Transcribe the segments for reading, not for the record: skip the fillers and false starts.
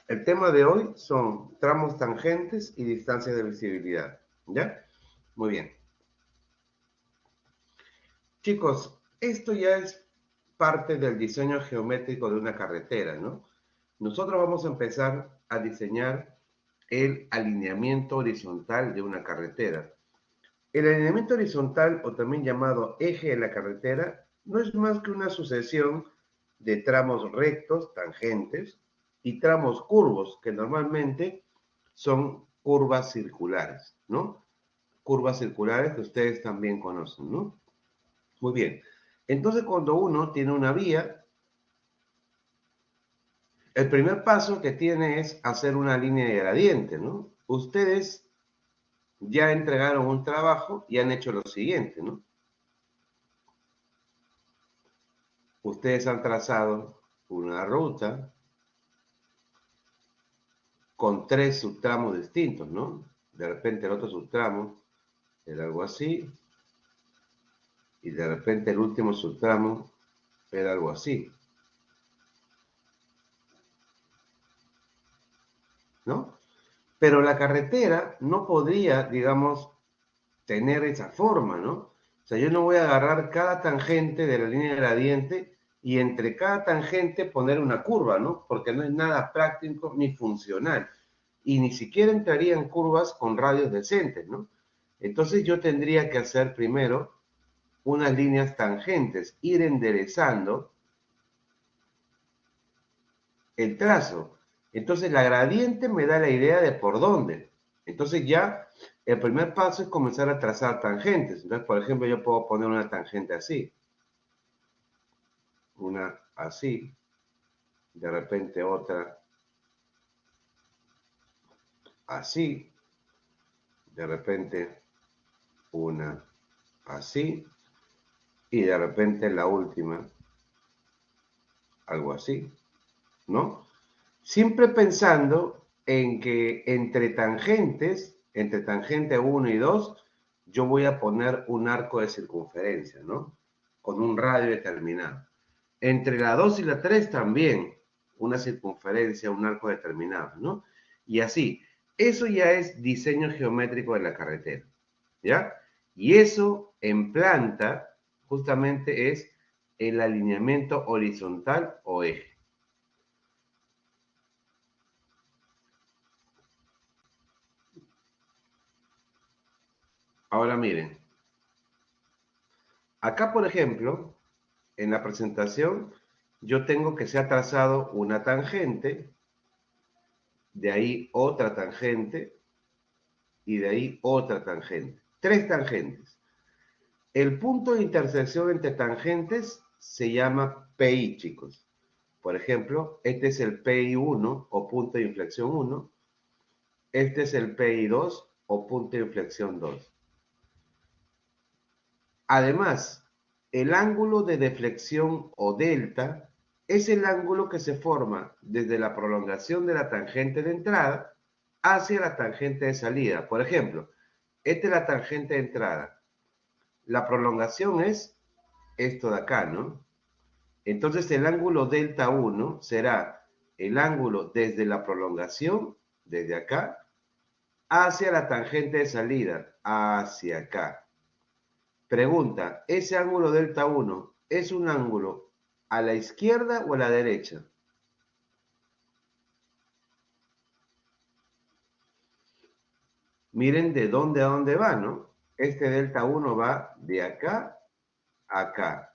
El tema de hoy son tramos tangentes y distancias de visibilidad. ¿Ya? Muy bien. Chicos, esto ya es parte del diseño geométrico de una carretera, ¿no? Nosotros vamos a empezar a diseñar el alineamiento horizontal de una carretera. El alineamiento horizontal, o también llamado eje de la carretera, no es más que una sucesión de tramos rectos, tangentes, y tramos curvos, que normalmente son curvas circulares, ¿no? Curvas circulares que ustedes también conocen, ¿no? Muy bien. Entonces, cuando uno tiene una vía, el primer paso que tiene es hacer una línea de gradiente, ¿no? Ustedes ya entregaron un trabajo y han hecho lo siguiente, ¿no? Ustedes han trazado una ruta con tres subtramos distintos, ¿no? De repente el otro subtramo era algo así, y de repente el último subtramo era algo así, ¿no? Pero la carretera no podría, digamos, tener esa forma, ¿no? O sea, yo no voy a agarrar cada tangente de la línea de gradiente y entre cada tangente poner una curva, ¿no? Porque no es nada práctico ni funcional. Y ni siquiera entraría en curvas con radios decentes, ¿no? Entonces yo tendría que hacer primero unas líneas tangentes, ir enderezando el trazo. Entonces la gradiente me da la idea de por dónde. Entonces ya el primer paso es comenzar a trazar tangentes. Entonces, por ejemplo, yo puedo poner una tangente así, una así, de repente otra así, de repente una así y de repente la última algo así, ¿no? Siempre pensando en que entre tangente uno y 2 yo voy a poner un arco de circunferencia, ¿no? Con un radio determinado. Entre la 2 y la 3 también, una circunferencia, un arco determinado, ¿no? Y así, eso ya es diseño geométrico de la carretera, ¿ya? Y eso en planta justamente es el alineamiento horizontal o eje. Ahora miren, acá por ejemplo, en la presentación, yo tengo que se ha trazado una tangente, de ahí otra tangente y de ahí otra tangente. Tres tangentes. El punto de intersección entre tangentes se llama PI, chicos. Por ejemplo, este es el PI1 o punto de inflexión 1. Este es el PI2 o punto de inflexión 2. Además, el ángulo de deflexión o delta es el ángulo que se forma desde la prolongación de la tangente de entrada hacia la tangente de salida. Por ejemplo, esta es la tangente de entrada. La prolongación es esto de acá, ¿no? Entonces el ángulo delta 1 será el ángulo desde la prolongación, desde acá, hacia la tangente de salida, hacia acá. Pregunta, ¿ese ángulo delta 1 es un ángulo a la izquierda o a la derecha? Miren de dónde a dónde va, ¿no? Este delta 1 va de acá a acá.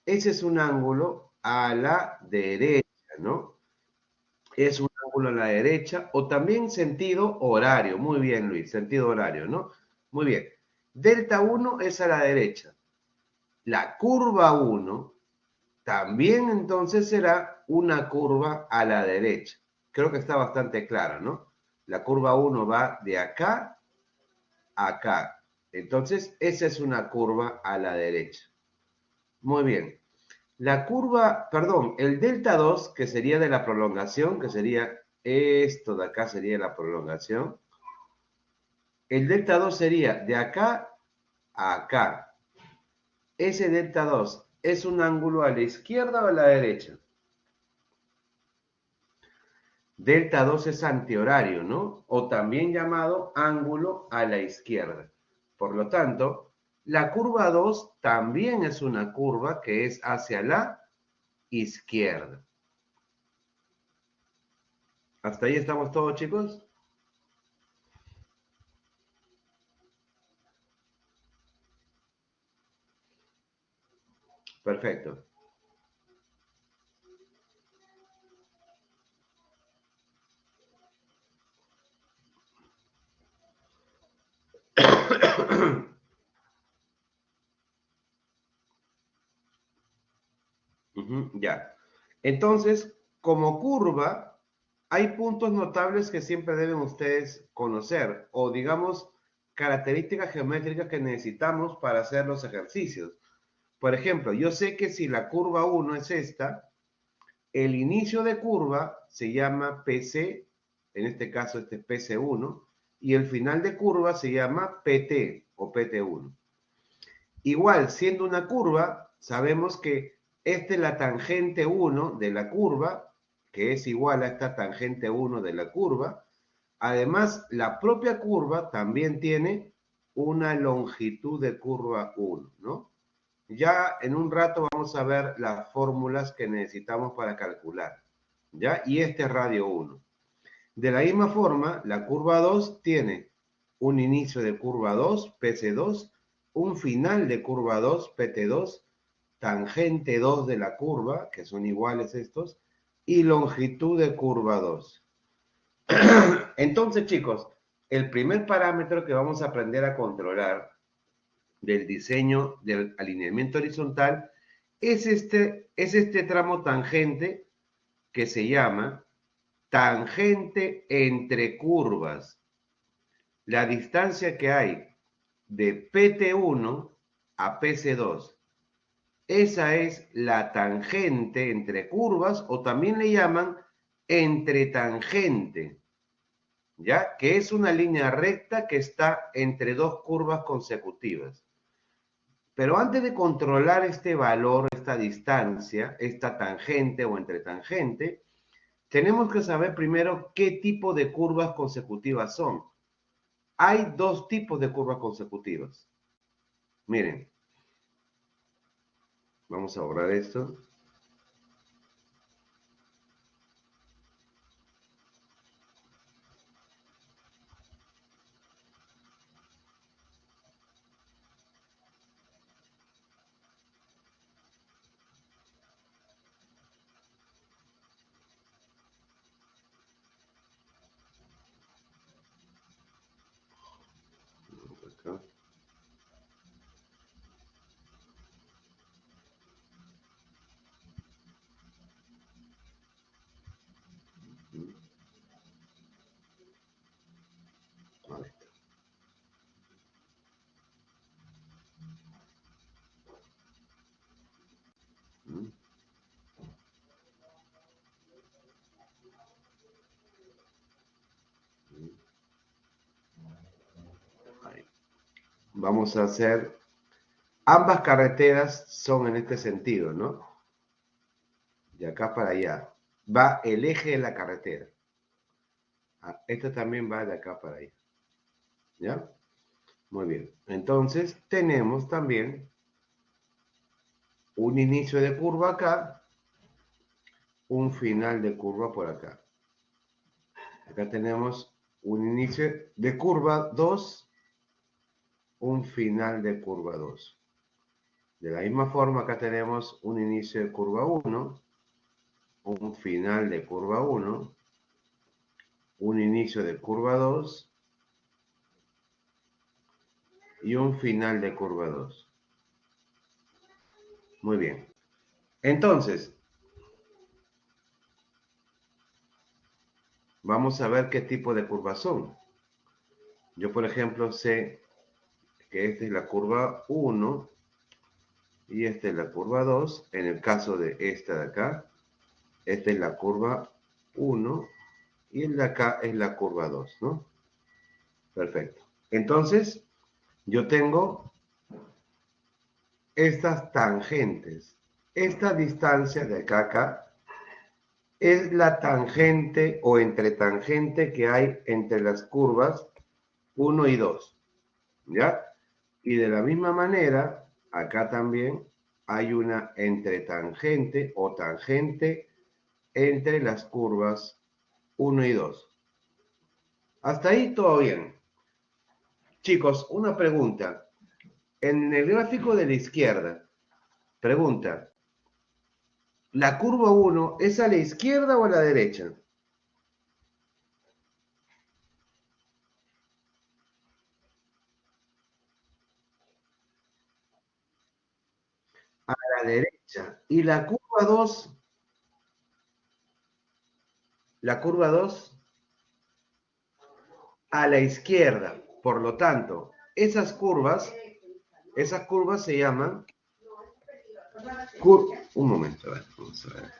Ese es un ángulo a la derecha, ¿no? Es un ángulo a la derecha o también sentido horario. Muy bien, Luis, sentido horario, ¿no? Muy bien. Delta 1 es a la derecha. La curva 1 también entonces será una curva a la derecha. Creo que está bastante clara, ¿no? La curva 1 va de acá a acá. Entonces, esa es una curva a la derecha. Muy bien. La curva, perdón, el delta 2, que sería de la prolongación, que sería esto de acá, sería la prolongación. El delta 2 sería de acá a acá. Ese delta 2 es un ángulo a la izquierda o a la derecha. Delta 2 es antihorario, ¿no? O también llamado ángulo a la izquierda. Por lo tanto, la curva 2 también es una curva que es hacia la izquierda. ¿Hasta ahí estamos todos, chicos? Perfecto. Ya. Entonces, como curva, hay puntos notables que siempre deben ustedes conocer, o digamos, características geométricas que necesitamos para hacer los ejercicios. Por ejemplo, yo sé que si la curva 1 es esta, el inicio de curva se llama PC, en este caso este es PC1, y el final de curva se llama PT o PT1. Igual, siendo una curva, sabemos que esta es la tangente 1 de la curva, que es igual a esta tangente 1 de la curva. Además, la propia curva también tiene una longitud de curva 1, ¿no? Ya en un rato vamos a ver las fórmulas que necesitamos para calcular, ¿ya? Y este es radio 1. De la misma forma, la curva 2 tiene un inicio de curva 2, PC2, un final de curva 2, PT2, tangente 2 de la curva, que son iguales estos, y longitud de curva 2. Entonces, chicos, el primer parámetro que vamos a aprender a controlar del diseño del alineamiento horizontal es este tramo tangente que se llama tangente entre curvas. La distancia que hay de PT1 a PC2. Esa es la tangente entre curvas o también le llaman entretangente, ¿ya? Que es una línea recta que está entre dos curvas consecutivas. Pero antes de controlar este valor, esta distancia, esta tangente o entretangente, tenemos que saber primero qué tipo de curvas consecutivas son. Hay dos tipos de curvas consecutivas. Miren, vamos a borrar esto. Acá. Ahí está. Ahí. Vamos a hacer, ambas carreteras son en este sentido, ¿no? De acá para allá. Va el eje de la carretera. Esta también va de acá para allá. ¿Ya? Muy bien. Entonces tenemos también un inicio de curva acá, un final de curva por acá. Acá tenemos un inicio de curva 2, un final de curva 2. De la misma forma, acá tenemos un inicio de curva 1, un final de curva 1, un inicio de curva 2 y un final de curva 2. Muy bien. Entonces, vamos a ver qué tipo de curvas son. Yo, por ejemplo, sé que esta es la curva 1 y esta es la curva 2. En el caso de esta de acá, esta es la curva 1 y el de acá es la curva 2, ¿no? Perfecto. Entonces, yo tengo estas tangentes. Esta distancia de acá a acá es la tangente o entretangente que hay entre las curvas 1 y 2, ¿ya? Y de la misma manera, acá también hay una entretangente o tangente entre las curvas 1 y 2. Hasta ahí todo bien. Chicos, una pregunta. En el gráfico de la izquierda, pregunta, ¿la curva 1 es a la izquierda o a la derecha? A la derecha. ¿Y la curva 2 a la izquierda? Por lo tanto, esas curvas se llaman un momento, a ver, vamos a ver.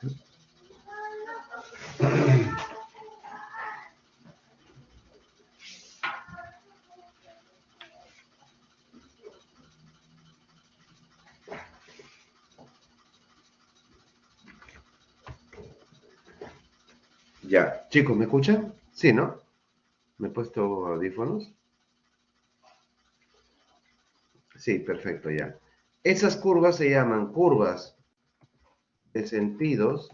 Ya, chicos, ¿me escuchan? Sí, ¿no? ¿Me he puesto audífonos? Sí, perfecto, ya. Esas curvas se llaman curvas de sentidos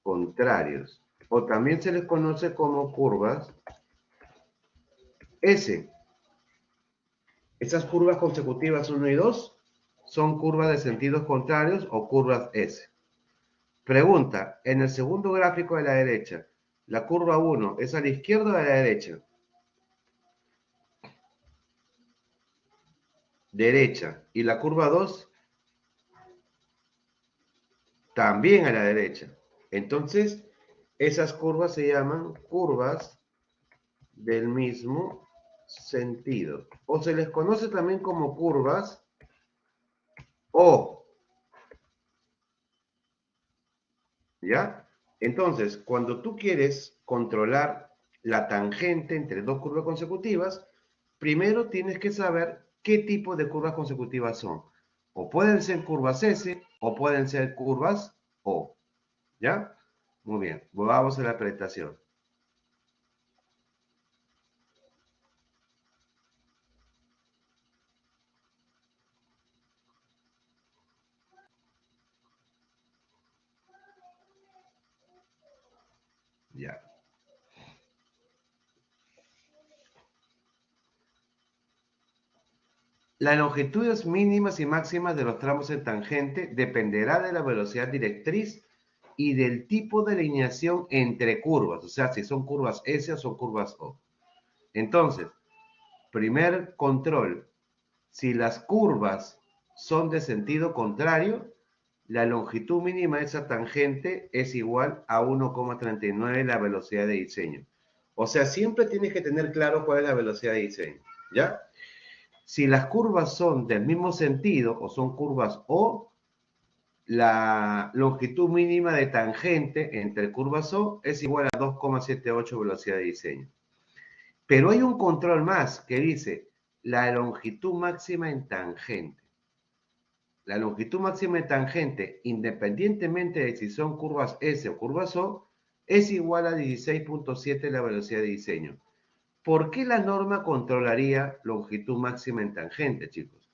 contrarios, o también se les conoce como curvas S. Esas curvas consecutivas 1 y 2 son curvas de sentidos contrarios o curvas S. Pregunta, en el segundo gráfico de la derecha, ¿la curva 1 es a la izquierda o a la derecha? Derecha. ¿Y la curva 2? También a la derecha. Entonces, esas curvas se llaman curvas del mismo sentido. O se les conoce también como curvas O. ¿Ya? Entonces, cuando tú quieres controlar la tangente entre dos curvas consecutivas, primero tienes que saber qué tipo de curvas consecutivas son. O pueden ser curvas S o pueden ser curvas O. ¿Ya? Muy bien, vamos a la presentación. Ya. Las longitudes mínimas y máximas de los tramos en tangente dependerá de la velocidad directriz y del tipo de alineación entre curvas, o sea, si son curvas S o son curvas O. Entonces, primer control, si las curvas son de sentido contrario, la longitud mínima de esa tangente es igual a 1,39 la velocidad de diseño. O sea, siempre tienes que tener claro cuál es la velocidad de diseño, ¿ya? Si las curvas son del mismo sentido o son curvas O, la longitud mínima de tangente entre curvas O es igual a 2,78 velocidad de diseño. Pero hay un control más que dice la longitud máxima en tangente. La longitud máxima en tangente, independientemente de si son curvas S o curvas O, es igual a 16,7 la velocidad de diseño. ¿Por qué la norma controlaría longitud máxima en tangente, chicos?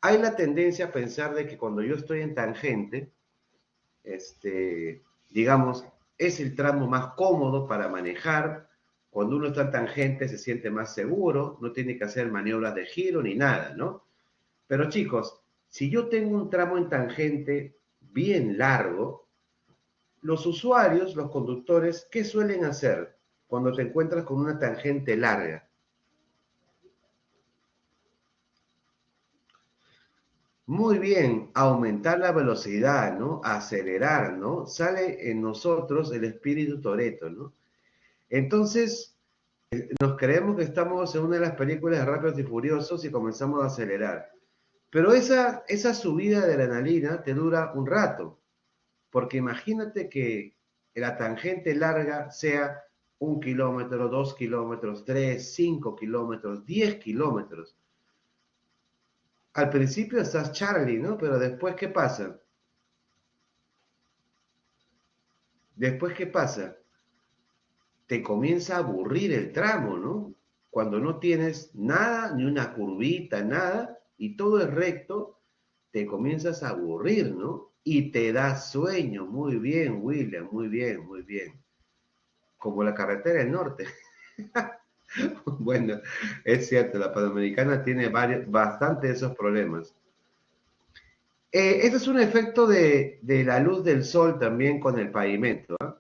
Hay la tendencia a pensar de que cuando yo estoy en tangente, digamos, es el tramo más cómodo para manejar. Cuando uno está en tangente se siente más seguro, no tiene que hacer maniobras de giro ni nada, ¿no? Pero chicos, si yo tengo un tramo en tangente bien largo, los usuarios, los conductores, ¿qué suelen hacer cuando te encuentras con una tangente larga? Muy bien, aumentar la velocidad, ¿no? Acelerar, ¿no? Sale en nosotros el espíritu Toretto, ¿no? Entonces, nos creemos que estamos en una de las películas de Rápidos y Furiosos y comenzamos a acelerar. Pero esa subida de adrenalina te dura un rato, porque imagínate que la tangente larga sea 1 kilómetro, 2 kilómetros, 3, 5 kilómetros, 10 kilómetros. Al principio estás Charlie, ¿no? Pero después, ¿qué pasa? Después, ¿qué pasa? Te comienza a aburrir el tramo, ¿no? Cuando no tienes nada, ni una curvita, nada, y todo es recto, te comienzas a aburrir, ¿no? Y te da sueño. Muy bien, William, muy bien, muy bien. Como la carretera del norte. Bueno, es cierto, la Panamericana tiene bastante de esos problemas. Este es un efecto de la luz del sol también con el pavimento, ¿eh?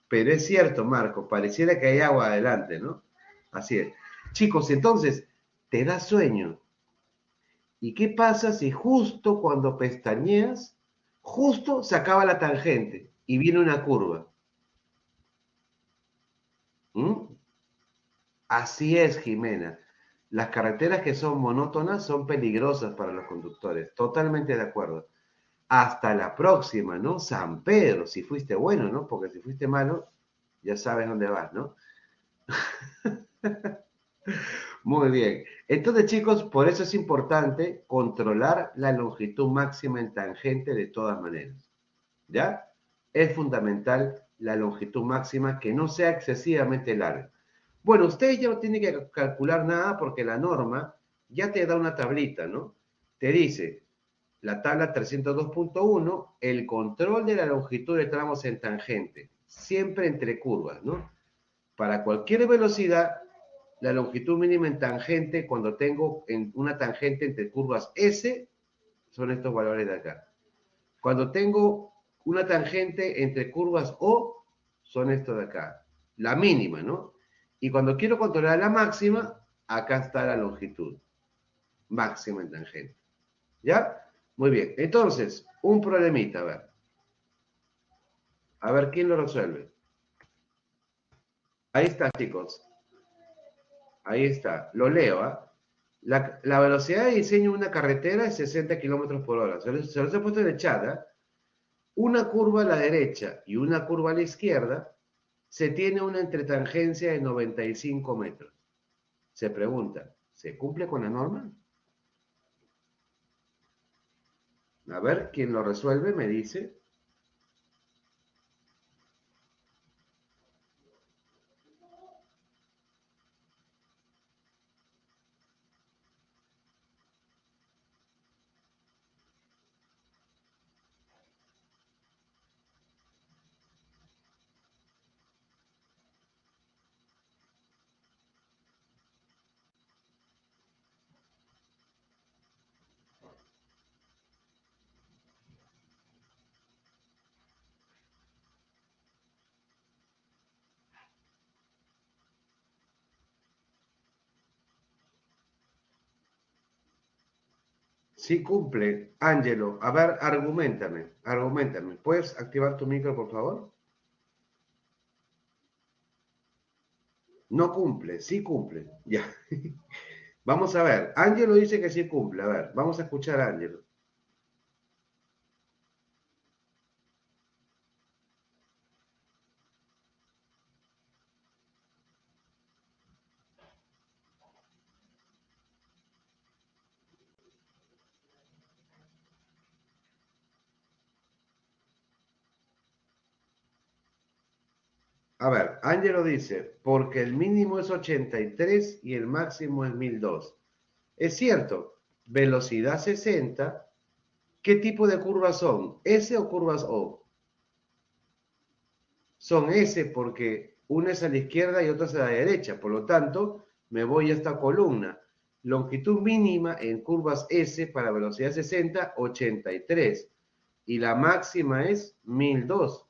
Pero es cierto, Marco, pareciera que hay agua adelante, ¿no? Así es. Chicos, entonces, te da sueño. ¿Y qué pasa si justo cuando pestañeas, justo se acaba la tangente y viene una curva? ¿Mm? Así es, Jimena. Las carreteras que son monótonas son peligrosas para los conductores. Totalmente de acuerdo. Hasta la próxima, ¿no? San Pedro, si fuiste bueno, ¿no? Porque si fuiste malo, ya sabes dónde vas, ¿no? Muy bien. Entonces, chicos, por eso es importante controlar la longitud máxima en tangente de todas maneras. ¿Ya? Es fundamental la longitud máxima que no sea excesivamente larga. Bueno, ustedes ya no tienen que calcular nada porque la norma ya te da una tablita, ¿no? Te dice, la tabla 302.1, el control de la longitud de tramos en tangente, siempre entre curvas, ¿no? Para cualquier velocidad, la longitud mínima en tangente, cuando tengo en una tangente entre curvas S, son estos valores de acá. Cuando tengo una tangente entre curvas O, son estos de acá. La mínima, ¿no? Y cuando quiero controlar la máxima, acá está la longitud máxima en tangente. ¿Ya? Muy bien. Entonces, un problemita, a ver. A ver quién lo resuelve. Ahí está, chicos. Ahí está. Lo leo, ¿eh? La velocidad de diseño de una carretera es 60 kilómetros por hora. Se los he puesto en el chat, ¿eh? Una curva a la derecha y una curva a la izquierda, se tiene una entretangencia de 95 metros. Se pregunta, ¿se cumple con la norma? A ver, ¿quién lo resuelve? Me dice. Sí cumple. Ángelo, a ver, argumentame. ¿Puedes activar tu micro, por favor? No cumple, sí cumple. Ya. Vamos a ver. Ángelo dice que sí cumple. A ver, vamos a escuchar a Ángelo. A ver, Ángelo dice, porque el mínimo es 83 y el máximo es 1002. Es cierto, velocidad 60. ¿Qué tipo de curvas son? ¿S o curvas O? Son S porque una es a la izquierda y otra es a la derecha. Por lo tanto, me voy a esta columna. Longitud mínima en curvas S para velocidad 60, 83. Y la máxima es 1002.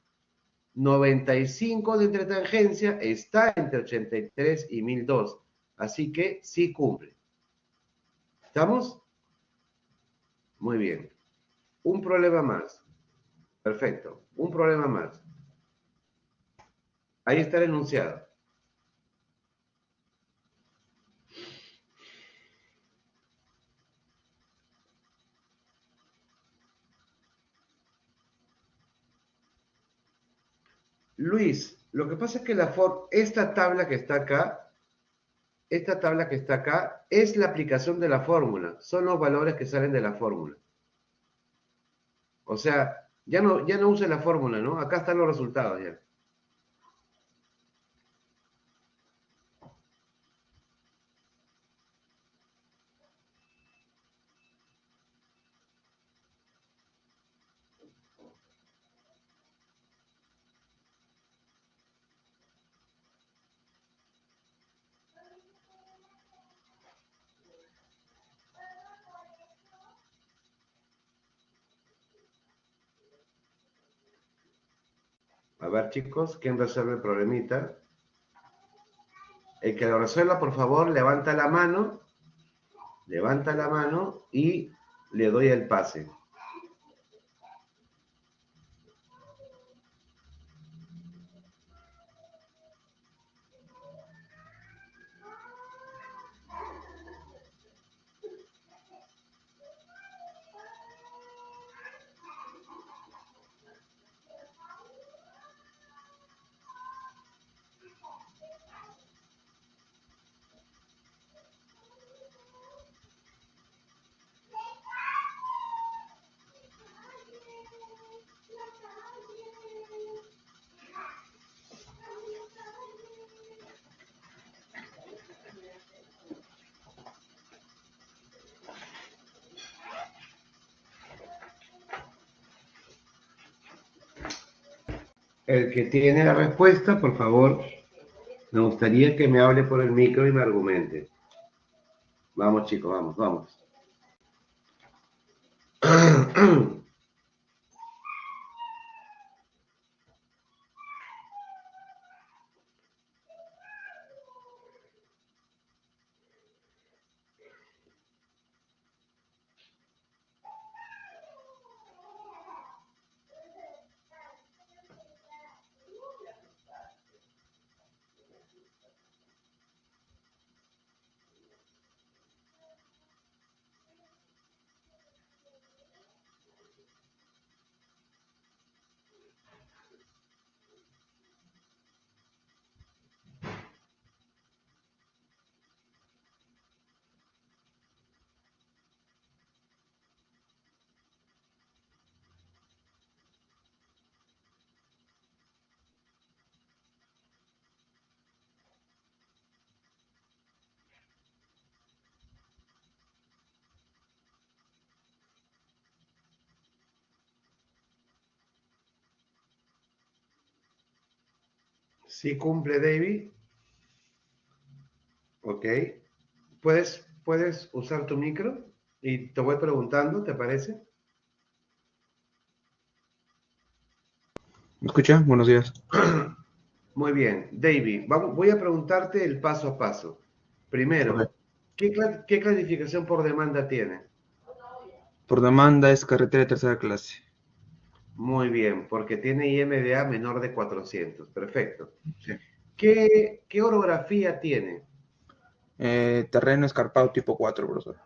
95 de entretangencia está entre 83 y 1002. Así que sí cumple. ¿Estamos? Muy bien. Un problema más. Perfecto. Un problema más. Ahí está el enunciado. Luis, lo que pasa es que esta tabla que está acá, es la aplicación de la fórmula. Son los valores que salen de la fórmula. O sea, ya no use la fórmula, ¿no? Acá están los resultados ya. A ver, chicos, ¿quién resuelve el problemita? El que lo resuelva, por favor, levanta la mano y le doy el pase. El que tiene la respuesta, por favor, me gustaría que me hable por el micro y me argumente. Vamos, chicos, vamos, vamos. ¿Sí cumple, David? Ok. ¿Puedes usar tu micro? Y te voy preguntando, ¿te parece? ¿Me escucha? Buenos días. Muy bien. David, voy a preguntarte el paso a paso. Ok. Primero, ¿qué clasificación por demanda tiene? Por demanda es carretera de tercera clase. Muy bien, porque tiene IMDA menor de 400. Perfecto. Sí. ¿Qué orografía tiene? Terreno escarpado tipo 4, profesor.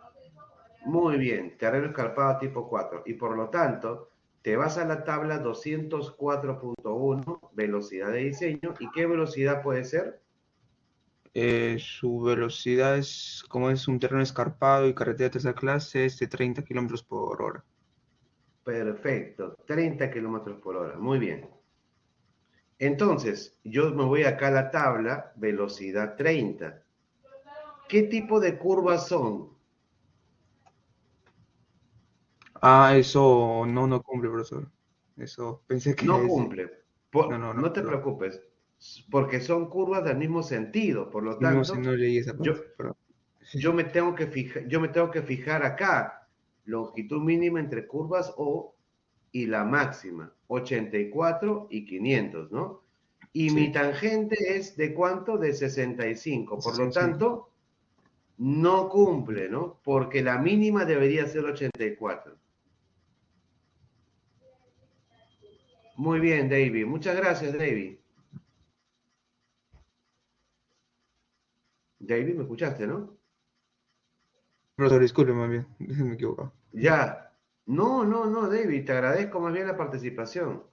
Muy bien, terreno escarpado tipo 4. Y por lo tanto, te vas a la tabla 204.1, velocidad de diseño. ¿Y qué velocidad puede ser? Su velocidad es, como es un terreno escarpado y carretera de tercera clase, es de 30 kilómetros por hora. Perfecto, 30 kilómetros por hora. Muy bien. Entonces, yo me voy acá a la tabla, velocidad 30. ¿Qué tipo de curvas son? Eso no cumple, profesor. Eso pensé que No es. cumple. No, No te perdón. preocupes, porque son curvas del mismo sentido. Por lo Sí, no, sí, tanto, no leí esa yo, parte, perdón. yo me tengo que fijar acá, longitud mínima entre curvas O y la máxima, 84 y 500, ¿no? Y mi Sí, tangente es de cuánto? De 65. Por lo 65. tanto, no cumple, ¿no? Porque la mínima debería ser 84. Muy bien, David. Muchas gracias, David. David, ¿me escuchaste, no? Profesor, disculpe, más bien, me he equivocado. Ya. No, David, te agradezco más bien la participación.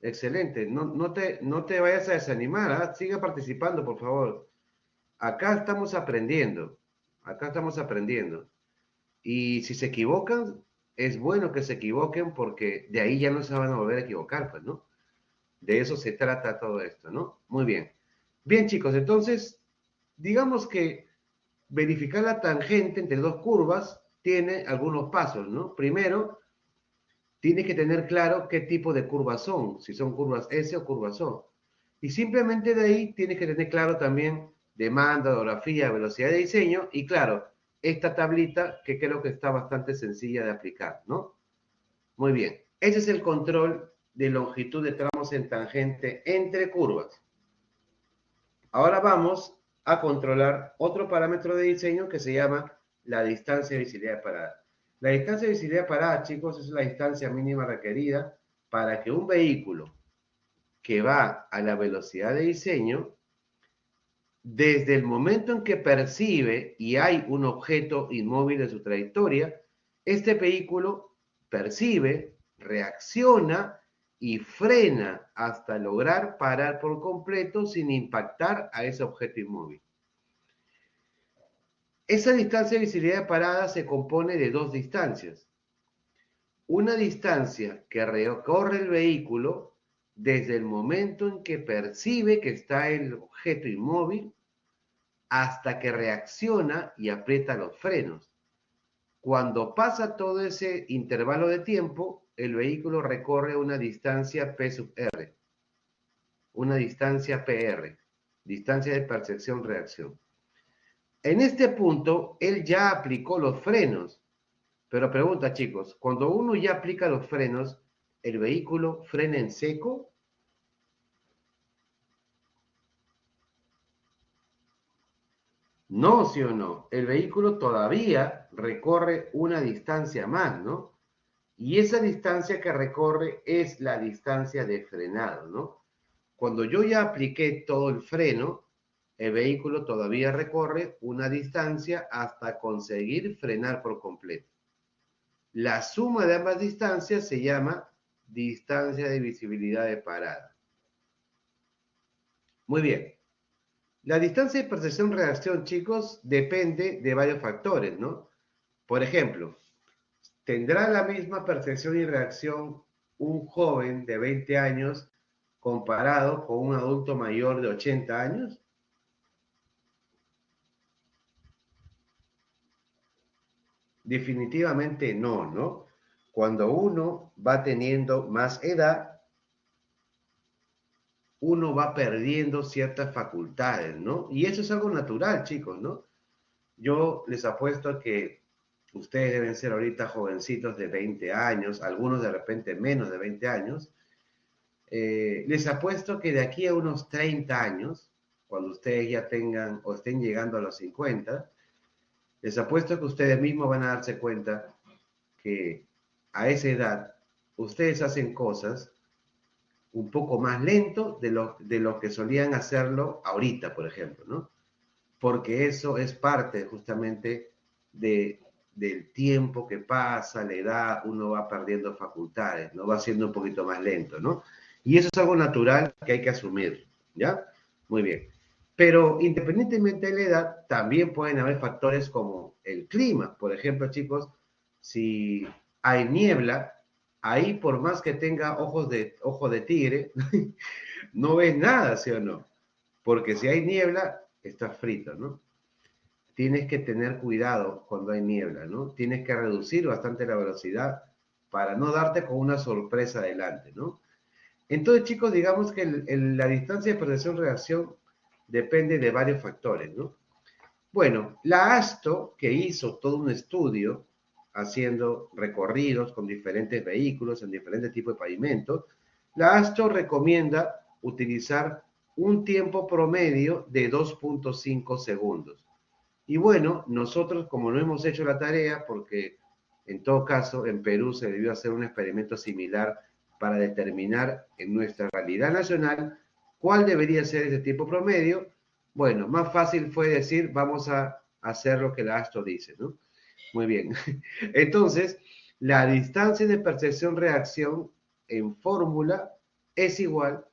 Excelente. No te vayas a desanimar, ¿ah? Siga participando, por favor. Acá estamos aprendiendo. Acá estamos aprendiendo. Y si se equivocan, es bueno que se equivoquen porque de ahí ya no se van a volver a equivocar, pues, ¿no? De eso se trata todo esto, ¿no? Muy bien. Bien, chicos, entonces, digamos que verificar la tangente entre dos curvas tiene algunos pasos, ¿no? Primero, tienes que tener claro qué tipo de curvas son, si son curvas S o curvas O. Y simplemente de ahí tienes que tener claro también demanda, orografía, velocidad de diseño y claro, esta tablita que creo que está bastante sencilla de aplicar, ¿no? Muy bien, ese es el control de longitud de tramos en tangente entre curvas. Ahora vamos a controlar otro parámetro de diseño que se llama la distancia de visibilidad de parada. La distancia de visibilidad de parada, chicos, es la distancia mínima requerida para que un vehículo que va a la velocidad de diseño, desde el momento en que percibe y hay un objeto inmóvil en su trayectoria, este vehículo percibe, reacciona y frena hasta lograr parar por completo sin impactar a ese objeto inmóvil. Esa distancia de visibilidad de parada se compone de dos distancias. Una distancia que recorre el vehículo desde el momento en que percibe que está el objeto inmóvil hasta que reacciona y aprieta los frenos. Cuando pasa todo ese intervalo de tiempo, el vehículo recorre una distancia P sub R, una distancia PR, distancia de percepción-reacción. En este punto, él ya aplicó los frenos. Pero pregunta, chicos, cuando uno ya aplica los frenos, ¿el vehículo frena en seco? No, sí o no. El vehículo todavía recorre una distancia más, ¿no? Y esa distancia que recorre es la distancia de frenado, ¿no? Cuando yo ya apliqué todo el freno, el vehículo todavía recorre una distancia hasta conseguir frenar por completo. La suma de ambas distancias se llama distancia de visibilidad de parada. Muy bien. La distancia de percepción-reacción, chicos, depende de varios factores, ¿no? Por ejemplo, ¿tendrá la misma percepción y reacción un joven de 20 años comparado con un adulto mayor de 80 años? Definitivamente no, ¿no? Cuando uno va teniendo más edad, uno va perdiendo ciertas facultades, ¿no? Y eso es algo natural, chicos, ¿no? Yo les apuesto que ustedes deben ser ahorita jovencitos de 20 años, algunos de repente menos de 20 años. Les apuesto que de aquí a unos 30 años, cuando ustedes ya tengan o estén llegando a los 50, les apuesto que ustedes mismos van a darse cuenta que a esa edad ustedes hacen cosas un poco más lento de lo que solían hacerlo ahorita, por ejemplo, ¿no? Porque eso es parte justamente del tiempo que pasa, la edad, uno va perdiendo facultades, ¿no? Va siendo un poquito más lento, ¿no? Y eso es algo natural que hay que asumir, ¿ya? Muy bien. Pero independientemente de la edad, también pueden haber factores como el clima. Por ejemplo, chicos, si hay niebla, ahí por más que tenga ojo de tigre, no ves nada, ¿sí o no? Porque si hay niebla, estás frito, ¿no? Tienes que tener cuidado cuando hay niebla, ¿no? Tienes que reducir bastante la velocidad para no darte con una sorpresa adelante, ¿no? Entonces, chicos, digamos que la distancia de percepción-reacción depende de varios factores, ¿no? Bueno, la ASTO, que hizo todo un estudio haciendo recorridos con diferentes vehículos en diferentes tipos de pavimentos, la ASTO recomienda utilizar un tiempo promedio de 2.5 segundos. Y bueno, nosotros como no hemos hecho la tarea, porque en todo caso en Perú se debió hacer un experimento similar para determinar en nuestra realidad nacional cuál debería ser ese tiempo promedio, bueno, más fácil fue decir, vamos a hacer lo que la ASTO dice, ¿no? Muy bien. Entonces, la distancia de percepción-reacción en fórmula es igual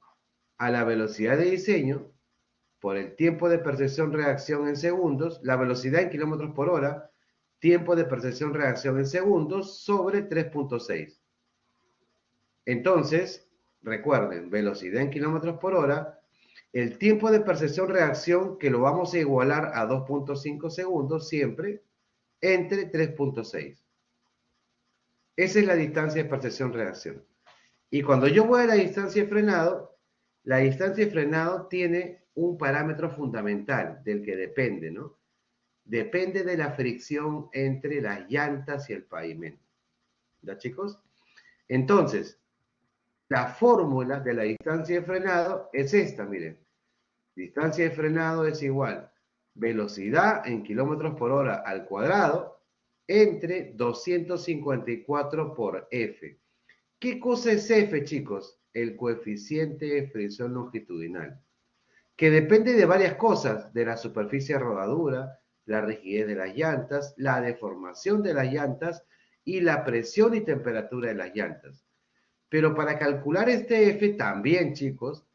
a la velocidad de diseño por el tiempo de percepción-reacción en segundos, la velocidad en kilómetros por hora, tiempo de percepción-reacción en segundos sobre 3.6. Entonces, recuerden, velocidad en kilómetros por hora, el tiempo de percepción-reacción que lo vamos a igualar a 2.5 segundos siempre entre 3.6. Esa es la distancia de percepción-reacción. Y cuando yo voy a la distancia de frenado tiene un parámetro fundamental del que depende, ¿no? Depende de la fricción entre las llantas y el pavimento. ¿Ya, chicos? Entonces, La fórmula de la distancia de frenado es esta, miren. Distancia de frenado es igual velocidad en kilómetros por hora al cuadrado entre 254 por F. ¿Qué cosa es F, chicos? El coeficiente de fricción longitudinal, que depende de varias cosas, de la superficie de rodadura, la rigidez de las llantas, la deformación de las llantas y la presión y temperatura de las llantas. Pero para calcular este F también, chicos,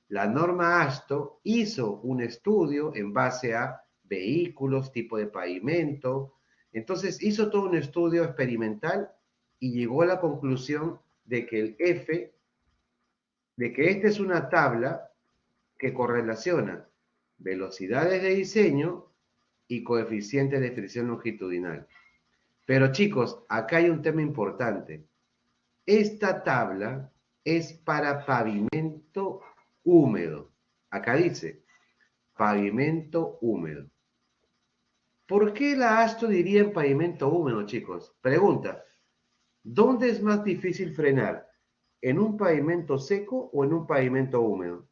la norma AASHTO hizo un estudio en base a vehículos, tipo de pavimento. Entonces hizo todo un estudio experimental y llegó a la conclusión de que el F, de que esta es una tabla que correlaciona velocidades de diseño y coeficiente de fricción longitudinal. Pero chicos, acá hay un tema importante. Esta tabla es para pavimento húmedo. Acá dice, pavimento húmedo. ¿Por qué la AASHTO diría en pavimento húmedo, chicos? Pregunta, ¿dónde es más difícil frenar? ¿En un pavimento seco o en un pavimento húmedo?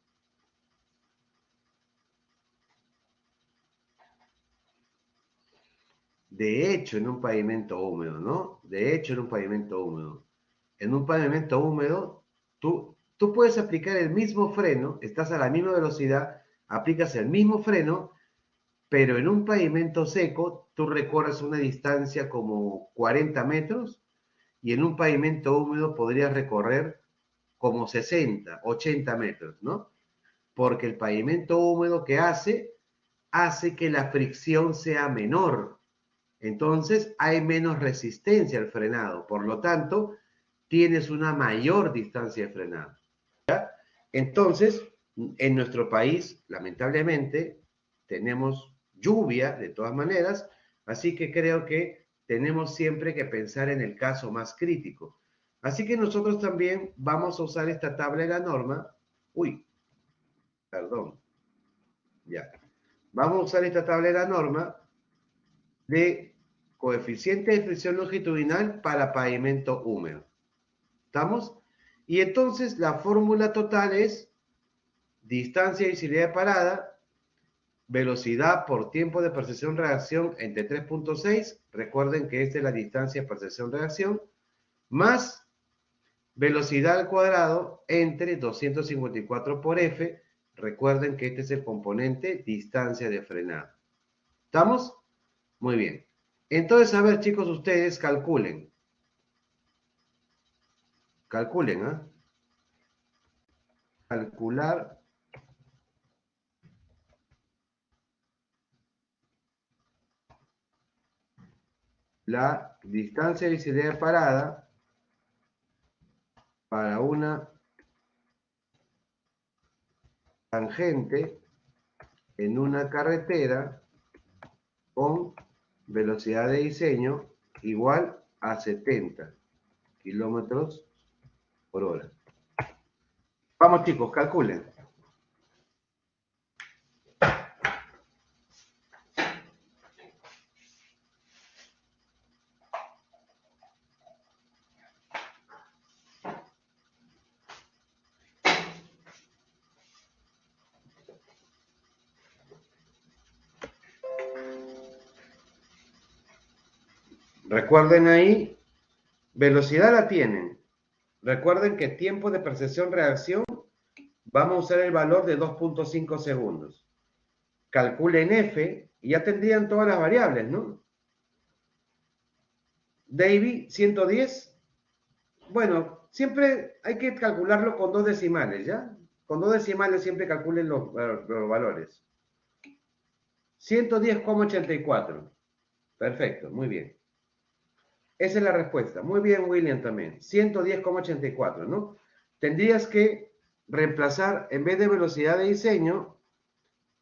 De hecho, en un pavimento húmedo, ¿no? De hecho, en un pavimento húmedo. En un pavimento húmedo, tú puedes aplicar el mismo freno, estás a la misma velocidad, aplicas el mismo freno, pero en un pavimento seco, tú recorres una distancia como 40 metros y en un pavimento húmedo podrías recorrer como 60, 80 metros, ¿no? Porque el pavimento húmedo que hace que la fricción sea menor. Entonces hay menos resistencia al frenado. Por lo tanto, tienes una mayor distancia de frenado. ¿Ya? Entonces, en nuestro país, lamentablemente, tenemos lluvia de todas maneras, así que creo que tenemos siempre que pensar en el caso más crítico. Así que nosotros también vamos a usar esta tabla de la norma. Uy, perdón, ya. Vamos a usar esta tabla de la norma de coeficiente de fricción longitudinal para pavimento húmedo. ¿Estamos? Y entonces la fórmula total es distancia y visibilidad de parada, velocidad por tiempo de percepción-reacción entre 3.6, recuerden que esta es la distancia percepción-reacción, más velocidad al cuadrado entre 254 por F, recuerden que este es el componente distancia de frenado. ¿Estamos? Muy bien. Entonces, a ver, chicos, ustedes calculen. Calculen, ¿ah? Calcular la distancia de visibilidad de parada para una tangente en una carretera con velocidad de diseño igual a 70 kilómetros por hora. Vamos chicos, calculen. Recuerden ahí, velocidad la tienen. Recuerden que tiempo de percepción-reacción, vamos a usar el valor de 2.5 segundos. Calculen F y ya tendrían todas las variables, ¿no? David, 110. Bueno, siempre hay que calcularlo con dos decimales, ¿ya? Con dos decimales siempre calculen los valores. 110,84. Perfecto, muy bien. Esa es la respuesta. Muy bien, William, también. 110,84, ¿no? Tendrías que reemplazar, en vez de velocidad de diseño,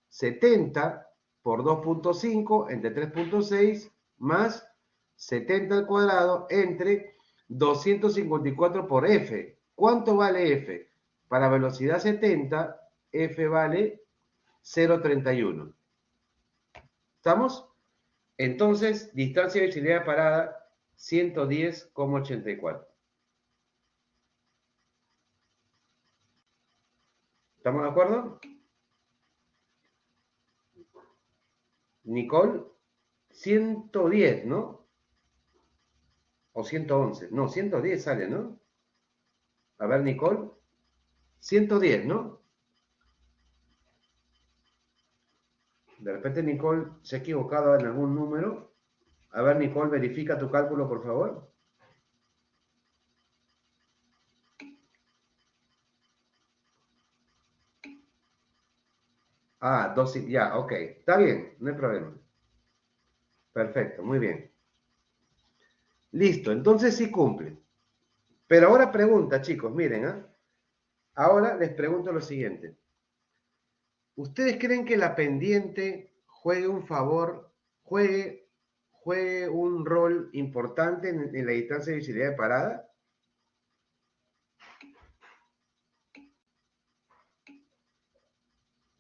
70 por 2.5 entre 3.6 más 70 al cuadrado entre 254 por F. ¿Cuánto vale F? Para velocidad 70, F vale 0,31. ¿Estamos? Entonces, distancia de visibilidad parada, 110,84. ¿Estamos de acuerdo? Nicole, 110, ¿no? O 111. No, 110 sale, ¿no? A ver, Nicole. 110, ¿no? De repente Nicole se ha equivocado en algún número. A ver, Nicole, verifica tu cálculo, por favor. Ah, 12, ya, ok. Está bien, no hay problema. Perfecto, muy bien. Listo, entonces sí cumple. Pero ahora pregunta, chicos, miren, ¿ah? Ahora les pregunto lo siguiente. ¿Ustedes creen que la pendiente juegue un favor, juegue un rol importante en la distancia de visibilidad de parada?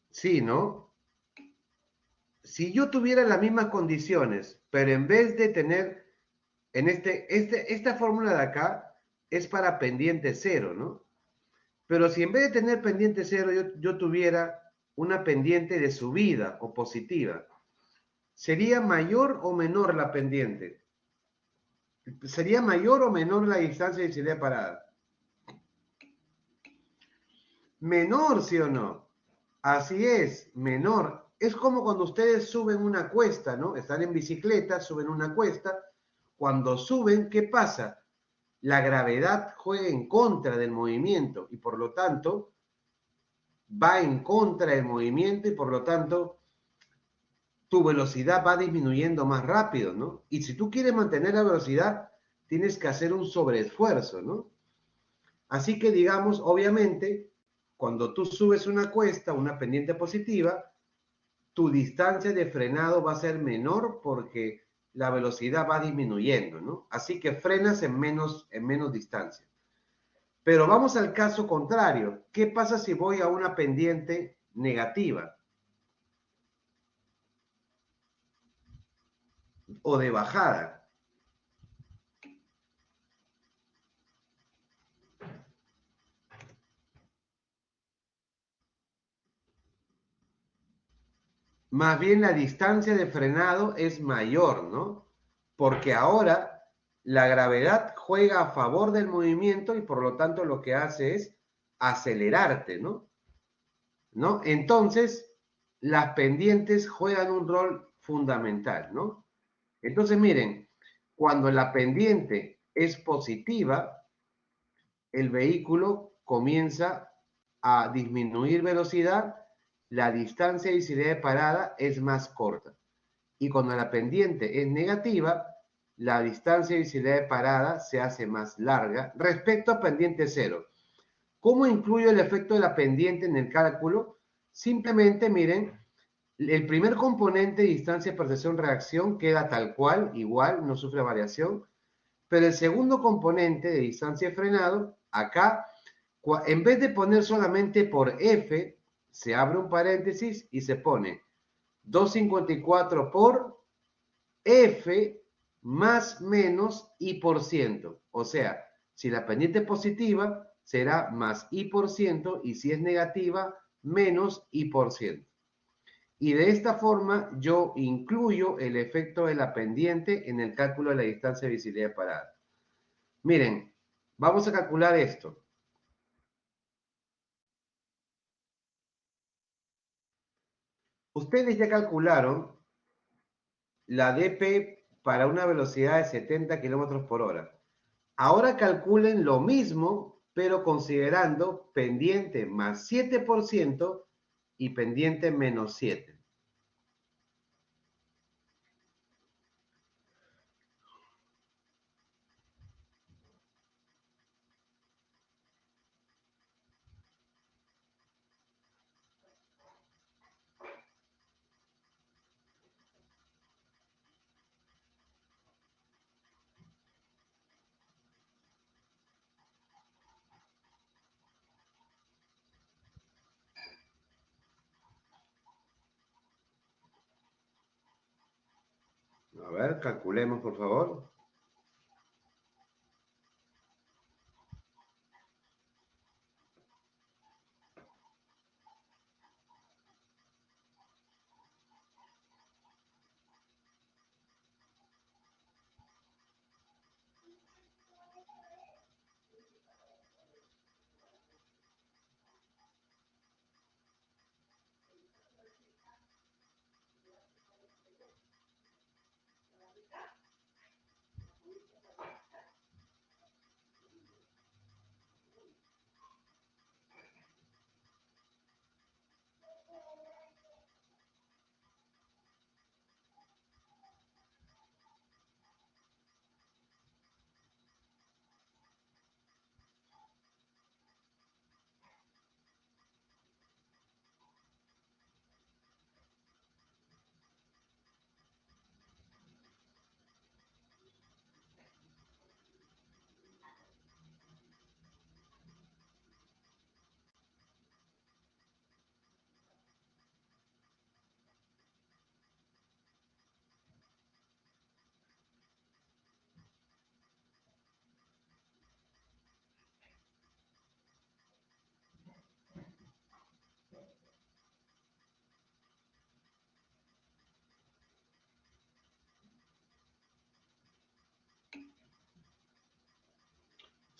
Sí, ¿no? Si yo tuviera las mismas condiciones, pero en vez de tener, esta fórmula de acá es para pendiente cero, ¿no? Pero si en vez de tener pendiente cero, yo tuviera una pendiente de subida o positiva, ¿sería mayor o menor la pendiente? ¿Sería mayor o menor la distancia de visibilidad de parada? Menor, ¿sí o no? Así es, menor. Es como cuando ustedes suben una cuesta, ¿no? Están en bicicleta, suben una cuesta. Cuando suben, ¿qué pasa? La gravedad juega en contra del movimiento y por lo tanto va en contra del movimiento y por lo tanto tu velocidad va disminuyendo más rápido, ¿no? Y si tú quieres mantener la velocidad, tienes que hacer un sobreesfuerzo, ¿no? Así que digamos, obviamente, cuando tú subes una cuesta, una pendiente positiva, tu distancia de frenado va a ser menor porque la velocidad va disminuyendo, ¿no? Así que frenas en menos distancia. Pero vamos al caso contrario. ¿Qué pasa si voy a una pendiente negativa o de bajada? Más bien la distancia de frenado es mayor, ¿no? Porque ahora la gravedad juega a favor del movimiento y por lo tanto lo que hace es acelerarte, ¿no? ¿No? Entonces, las pendientes juegan un rol fundamental, ¿no? Entonces, miren, cuando la pendiente es positiva, el vehículo comienza a disminuir velocidad, la distancia de visibilidad de parada es más corta. Y cuando la pendiente es negativa, la distancia de visibilidad de parada se hace más larga respecto a pendiente cero. ¿Cómo incluyo el efecto de la pendiente en el cálculo? Simplemente miren, el primer componente de distancia, percepción, reacción queda tal cual, igual, no sufre variación. Pero el segundo componente de distancia de frenado, acá, en vez de poner solamente por F, se abre un paréntesis y se pone 254 por F más menos I por ciento. O sea, si la pendiente es positiva, será más I por ciento y si es negativa, menos I por ciento. Y de esta forma yo incluyo el efecto de la pendiente en el cálculo de la distancia de visibilidad parada. Miren, vamos a calcular esto. Ustedes ya calcularon la DP para una velocidad de 70 kilómetros por hora. Ahora calculen lo mismo, pero considerando pendiente más 7% y pendiente menos 7. A ver, calculemos por favor.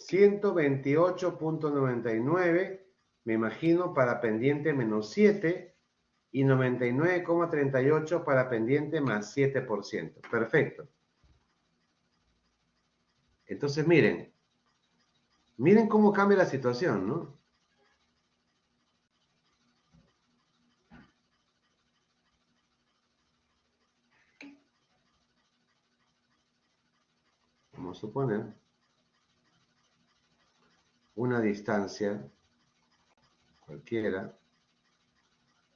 128.99, me imagino, para pendiente menos 7 y 99,38 para pendiente más 7%. Perfecto. Entonces, miren cómo cambia la situación, ¿no? Vamos a suponer una distancia cualquiera.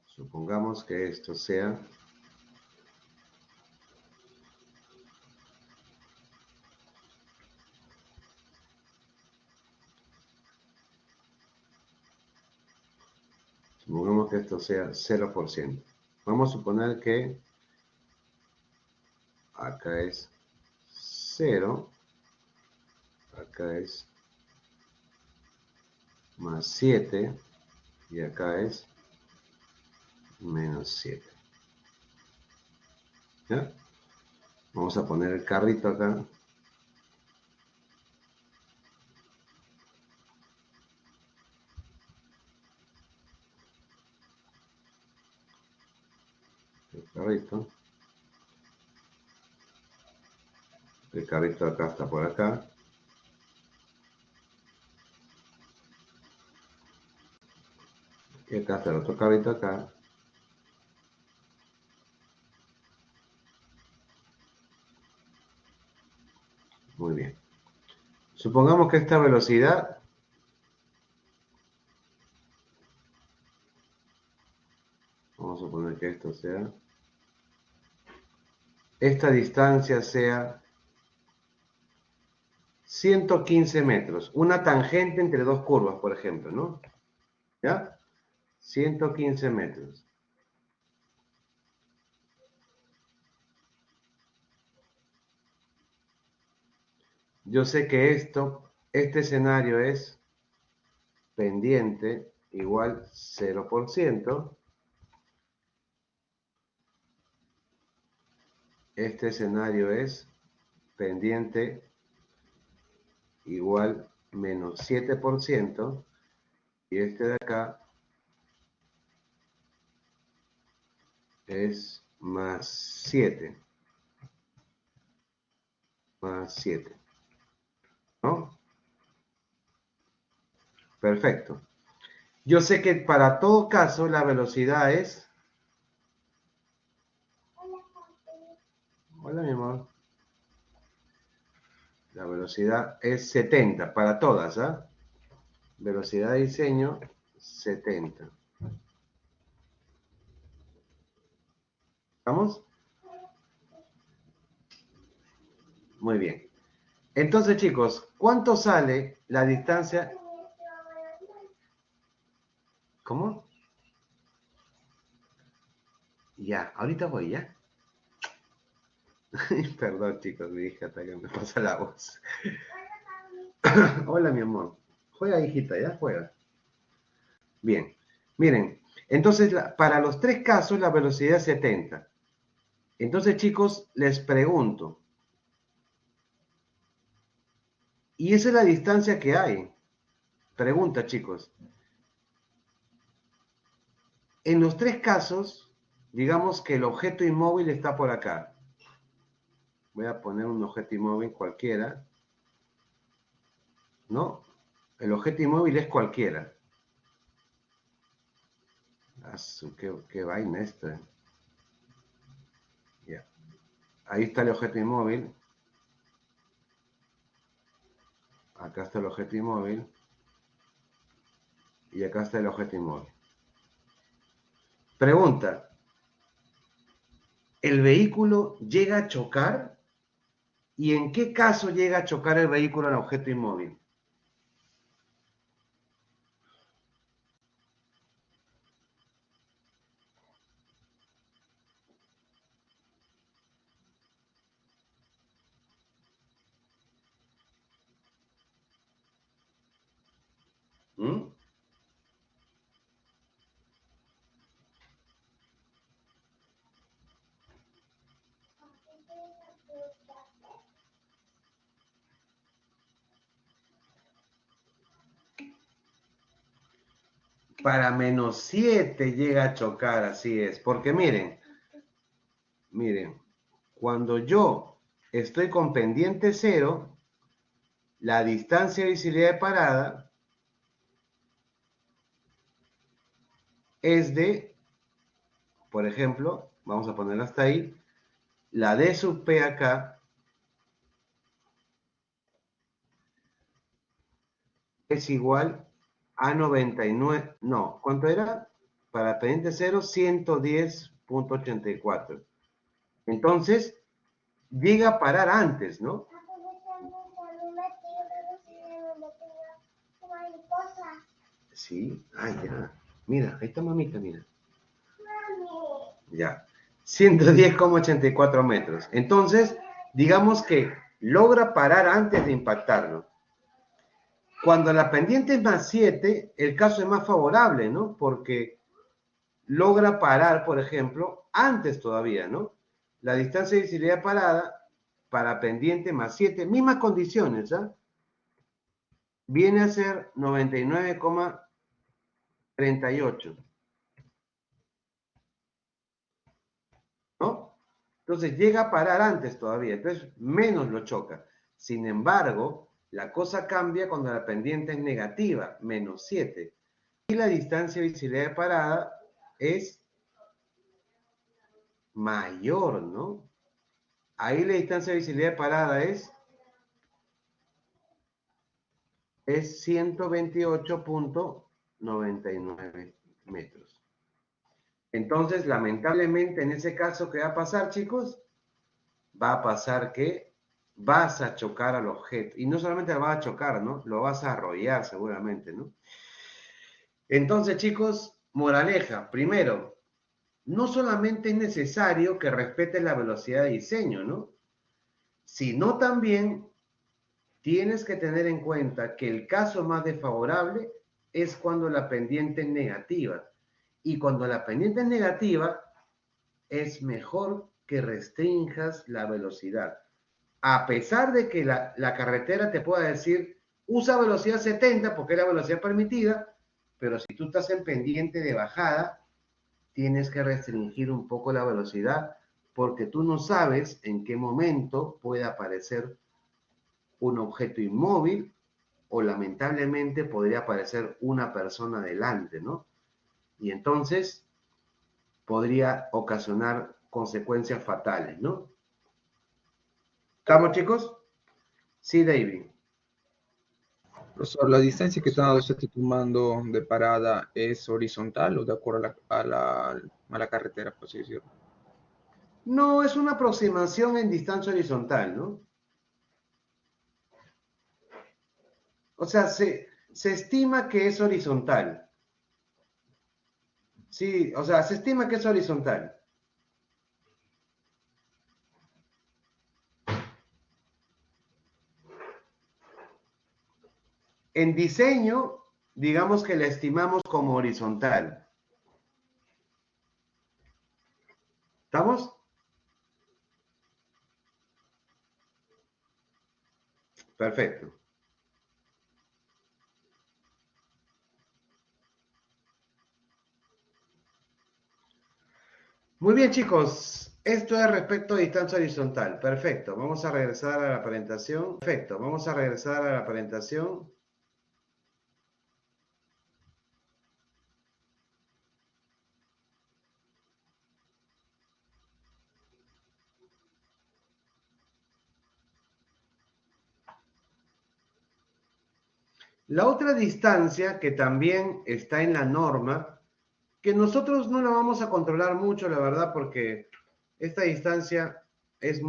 Supongamos que esto sea supongamos que esto sea 0%. Vamos a suponer que acá es 0, acá es más 7 y acá es menos 7. ¿Ya? Vamos a poner el carrito acá. El carrito. El carrito acá está por acá. Y acá está el otro carrito acá. Muy bien. Supongamos que esta velocidad vamos a suponer que esto sea, esta distancia sea 115 metros. Una tangente entre dos curvas, por ejemplo, ¿no? ¿Ya? 115 metros. Yo sé que este escenario es pendiente igual 0%. Este escenario es pendiente igual menos 7%. Y este de acá es más 7. Más 7. ¿No? Perfecto. Yo sé que para todo caso la velocidad es... Hola, mi amor. La velocidad es 70 para todas, ¿ah? Velocidad de diseño 70. ¿Vamos? Muy bien. Entonces, chicos, ¿cuánto sale la distancia? ¿Cómo? Ya, ahorita voy, ¿ya? Perdón, chicos, mi hija hasta que me pasa la voz. Hola, mi amor. Juega, hijita, ¿ya? Juega. Bien. Miren, entonces para los tres casos la velocidad es 70. Entonces, chicos, les pregunto, ¿y esa es la distancia que hay? Pregunta, chicos. En los tres casos, digamos que el objeto inmóvil está por acá. Voy a poner un objeto inmóvil cualquiera, ¿no? El objeto inmóvil es cualquiera. Qué vaina esta. Ya. Ahí está el objeto inmóvil. Acá está el objeto inmóvil. Y acá está el objeto inmóvil. Pregunta. ¿El vehículo llega a chocar? ¿Y en qué caso llega a chocar el vehículo al objeto inmóvil? ¿Mm? Para -7 llega a chocar, así es. Porque miren, cuando yo estoy con pendiente 0, la distancia de visibilidad de parada es de, por ejemplo, vamos a ponerla hasta ahí, la D sub P acá es igual a 99, no, ¿cuánto era? Para pendiente 0, 110.84. Entonces, llega a parar antes, ¿no? Sí, ya. Mira, ahí está mamita, mira. Ya. 110,84 metros. Entonces, digamos que logra parar antes de impactarlo. Cuando la pendiente es +7, el caso es más favorable, ¿no? Porque logra parar, por ejemplo, antes todavía, ¿no? La distancia de visibilidad parada para pendiente +7, mismas condiciones, ¿ah? Viene a ser 99,38, ¿no? Entonces llega a parar antes todavía, entonces menos lo choca. Sin embargo, la cosa cambia cuando la pendiente es negativa, -7. Y la distancia de visibilidad de parada es mayor, ¿no? Ahí la distancia de visibilidad de parada es 128.99 metros. Entonces, lamentablemente, en ese caso, ¿qué va a pasar, chicos? Va a pasar que vas a chocar al objeto. Y no solamente lo vas a chocar, ¿no? Lo vas a arrollar seguramente, ¿no? Entonces, chicos, moraleja. Primero, no solamente es necesario que respetes la velocidad de diseño, ¿no? Sino también tienes que tener en cuenta que el caso más desfavorable es cuando la pendiente es negativa. Y cuando la pendiente es negativa, es mejor que restrinjas la velocidad. A pesar de que la carretera te pueda decir, usa velocidad 70 porque es la velocidad permitida, pero si tú estás en pendiente de bajada, tienes que restringir un poco la velocidad porque tú no sabes en qué momento puede aparecer un objeto inmóvil o lamentablemente podría aparecer una persona delante, ¿no? Y entonces podría ocasionar consecuencias fatales, ¿no? ¿Estamos, chicos? Sí, David. Profesor, ¿la distancia que está usted tomando de parada es horizontal o de acuerdo a la carretera, por así decirlo? No, es una aproximación en distancia horizontal, ¿no? O sea, se estima que es horizontal. Sí, o sea, se estima que es horizontal. En diseño, digamos que la estimamos como horizontal. ¿Estamos? Perfecto. Muy bien, chicos. Esto es respecto a distancia horizontal. Perfecto. Vamos a regresar a la presentación. Perfecto. Vamos a regresar a la presentación. La otra distancia que también está en la norma, que nosotros no la vamos a controlar mucho, la verdad, porque esta distancia es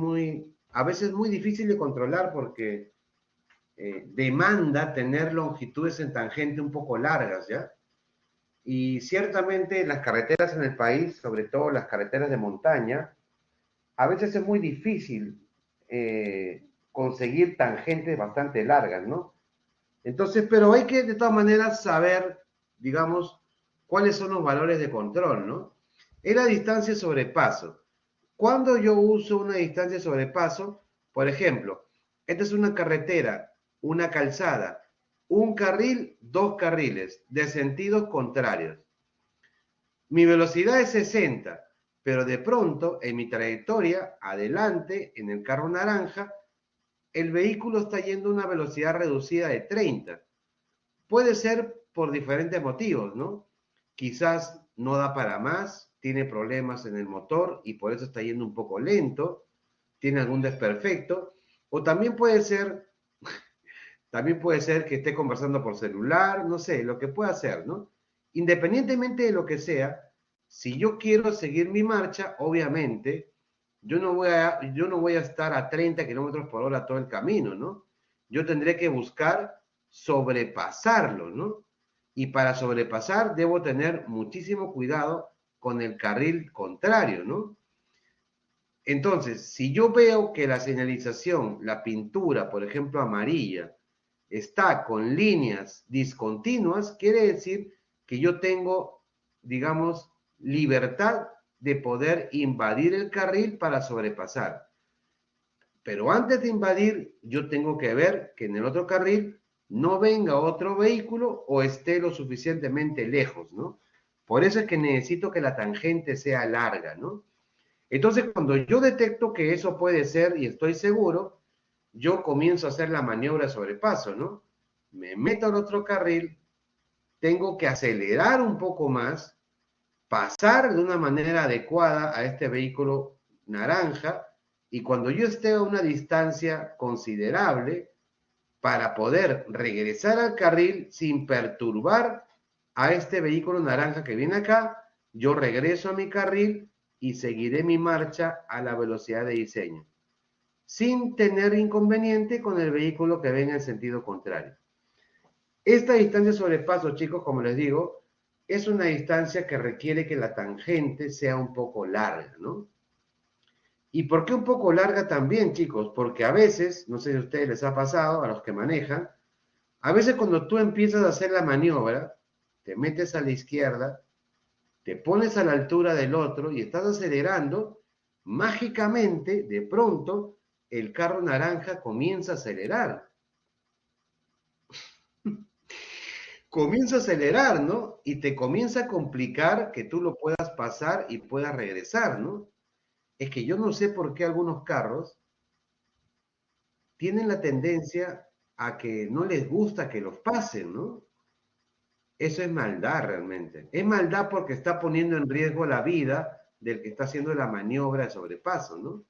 a veces muy difícil de controlar porque demanda tener longitudes en tangente un poco largas, ¿ya? Y ciertamente las carreteras en el país, sobre todo las carreteras de montaña, a veces es muy difícil conseguir tangentes bastante largas, ¿no? Entonces, pero hay que de todas maneras saber, digamos, cuáles son los valores de control, ¿no? Es la distancia sobre paso. Cuando yo uso una distancia sobre paso, por ejemplo, esta es una carretera, una calzada, un carril, dos carriles, de sentidos contrarios. Mi velocidad es 60, pero de pronto en mi trayectoria, adelante, en el carro naranja, el vehículo está yendo a una velocidad reducida de 30. Puede ser por diferentes motivos, ¿no? Quizás no da para más, tiene problemas en el motor y por eso está yendo un poco lento, tiene algún desperfecto, o también puede ser que esté conversando por celular, no sé, lo que pueda hacer, ¿no? Independientemente de lo que sea, si yo quiero seguir mi marcha, obviamente, yo no voy a estar a 30 kilómetros por hora todo el camino, ¿no? Yo tendré que buscar sobrepasarlo, ¿no? Y para sobrepasar debo tener muchísimo cuidado con el carril contrario, ¿no? Entonces, si yo veo que la señalización, la pintura, por ejemplo, amarilla, está con líneas discontinuas, quiere decir que yo tengo, digamos, libertad de poder invadir el carril para sobrepasar. Pero antes de invadir, yo tengo que ver que en el otro carril no venga otro vehículo o esté lo suficientemente lejos, ¿no? Por eso es que necesito que la tangente sea larga, ¿no? Entonces, cuando yo detecto que eso puede ser y estoy seguro, yo comienzo a hacer la maniobra de sobrepaso, ¿no? Me meto al otro carril, tengo que acelerar un poco más, pasar de una manera adecuada a este vehículo naranja y cuando yo esté a una distancia considerable para poder regresar al carril sin perturbar a este vehículo naranja que viene acá, yo regreso a mi carril y seguiré mi marcha a la velocidad de diseño, sin tener inconveniente con el vehículo que venga en sentido contrario. Esta distancia de sobrepaso, chicos, como les digo, es una distancia que requiere que la tangente sea un poco larga, ¿no? ¿Y por qué un poco larga también, chicos? Porque a veces, no sé si a ustedes les ha pasado, a los que manejan, a veces cuando tú empiezas a hacer la maniobra, te metes a la izquierda, te pones a la altura del otro y estás acelerando, mágicamente, de pronto, el carro naranja comienza a acelerar. Comienza a acelerar, ¿no? Y te comienza a complicar que tú lo puedas pasar y puedas regresar, ¿no? Es que yo no sé por qué algunos carros tienen la tendencia a que no les gusta que los pasen, ¿no? Eso es maldad realmente. Es maldad porque está poniendo en riesgo la vida del que está haciendo la maniobra de sobrepaso, ¿no?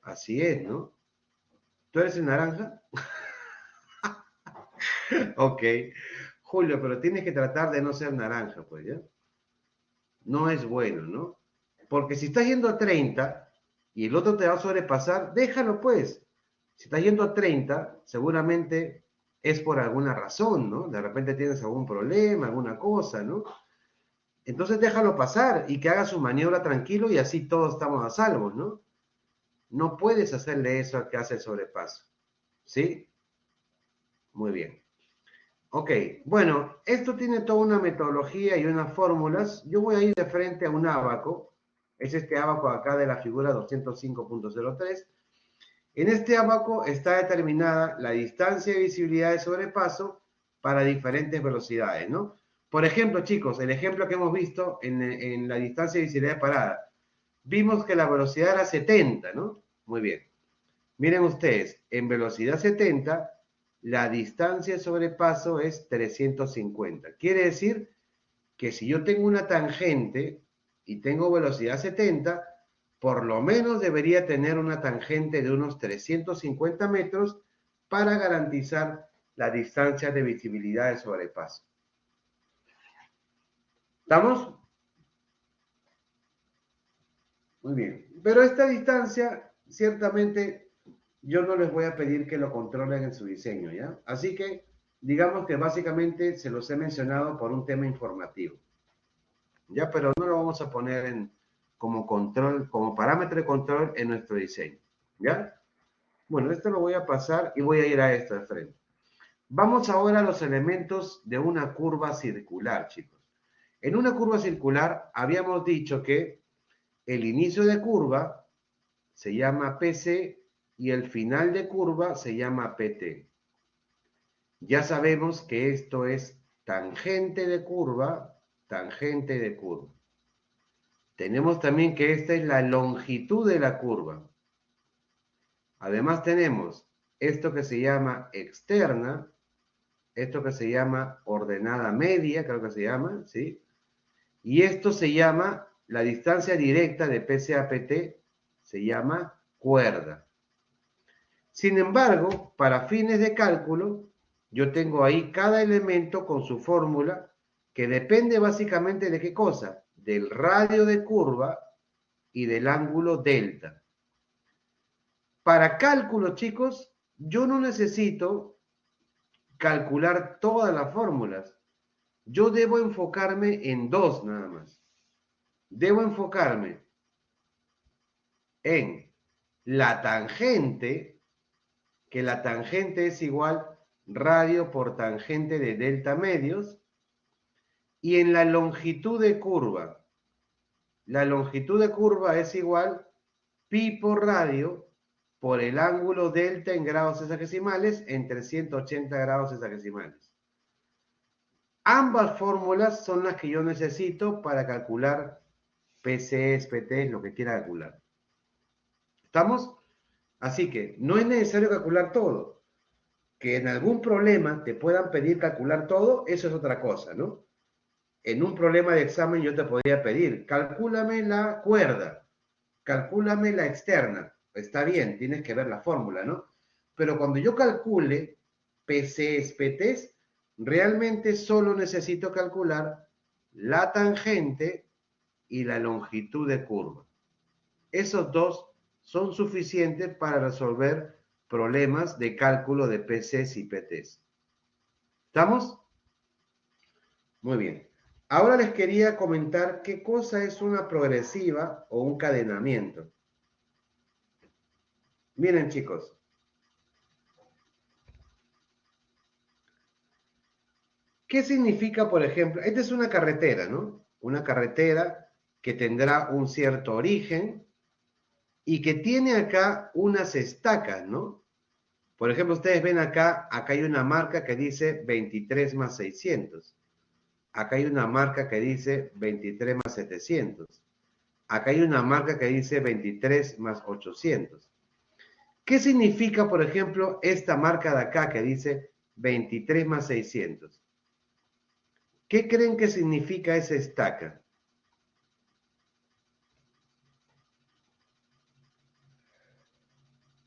Así es, ¿no? ¿Tú eres el naranja? Ok. Julio, pero tienes que tratar de no ser naranja, pues, ¿ya? No es bueno, ¿no? Porque si estás yendo a 30 y el otro te va a sobrepasar, déjalo, pues. Si estás yendo a 30, seguramente es por alguna razón, ¿no? De repente tienes algún problema, alguna cosa, ¿no? Entonces déjalo pasar y que haga su maniobra tranquilo y así todos estamos a salvo, ¿no? No puedes hacerle eso al que hace el sobrepaso. ¿Sí? Muy bien. Ok, bueno, esto tiene toda una metodología y unas fórmulas. Yo voy a ir de frente a un ábaco. Es este ábaco acá de la figura 205.03. En este ábaco está determinada la distancia de visibilidad de sobrepaso para diferentes velocidades, ¿no? Por ejemplo, chicos, el ejemplo que hemos visto en la distancia de visibilidad de parada. Vimos que la velocidad era 70, ¿no? Muy bien. Miren ustedes, en velocidad 70, la distancia de sobrepaso es 350. Quiere decir que si yo tengo una tangente y tengo velocidad 70, por lo menos debería tener una tangente de unos 350 metros para garantizar la distancia de visibilidad de sobrepaso. ¿Estamos? Muy bien. Pero esta distancia, ciertamente, yo no les voy a pedir que lo controlen en su diseño, ¿ya? Así que, digamos que básicamente se los he mencionado por un tema informativo, ¿ya? Pero no lo vamos a poner como control, como parámetro de control en nuestro diseño, ¿ya? Bueno, esto lo voy a pasar y voy a ir a esto de frente. Vamos ahora a los elementos de una curva circular, chicos. En una curva circular habíamos dicho que el inicio de curva se llama PC y el final de curva se llama PT. Ya sabemos que esto es tangente de curva, tangente de curva. Tenemos también que esta es la longitud de la curva. Además tenemos esto que se llama externa, esto que se llama ordenada media, creo que se llama, ¿sí? Y esto se llama, la distancia directa de PC a PT, se llama cuerda. Sin embargo, para fines de cálculo, yo tengo ahí cada elemento con su fórmula que depende básicamente de qué cosa, del radio de curva y del ángulo delta. Para cálculo, chicos, yo no necesito calcular todas las fórmulas. Yo debo enfocarme en dos nada más. Debo enfocarme en la tangente, que la tangente es igual radio por tangente de delta medios, y en la longitud de curva. La longitud de curva es igual pi por radio por el ángulo delta en grados hexagesimales en 380 grados hexagesimales. Ambas fórmulas son las que yo necesito para calcular PCs, PTs, lo que quiera calcular. ¿Estamos? Así que no es necesario calcular todo. Que en algún problema te puedan pedir calcular todo, eso es otra cosa, ¿no? En un problema de examen yo te podría pedir, calcúlame la cuerda, calcúlame la externa. Está bien, tienes que ver la fórmula, ¿no? Pero cuando yo calcule PCs, PTs, realmente solo necesito calcular la tangente y la longitud de curva. Esos dos son suficientes para resolver problemas de cálculo de PCs y PTs. ¿Estamos? Muy bien. Ahora les quería comentar qué cosa es una progresiva o un cadenamiento. Miren, chicos. ¿Qué significa, por ejemplo? Esta es una carretera, ¿no? Una carretera que tendrá un cierto origen y que tiene acá unas estacas, ¿no? Por ejemplo, ustedes ven acá hay una marca que dice 23 más 600. Acá hay una marca que dice 23 más 700. Acá hay una marca que dice 23 más 800. ¿Qué significa, por ejemplo, esta marca de acá que dice 23 más 600? ¿Qué creen que significa esa estaca?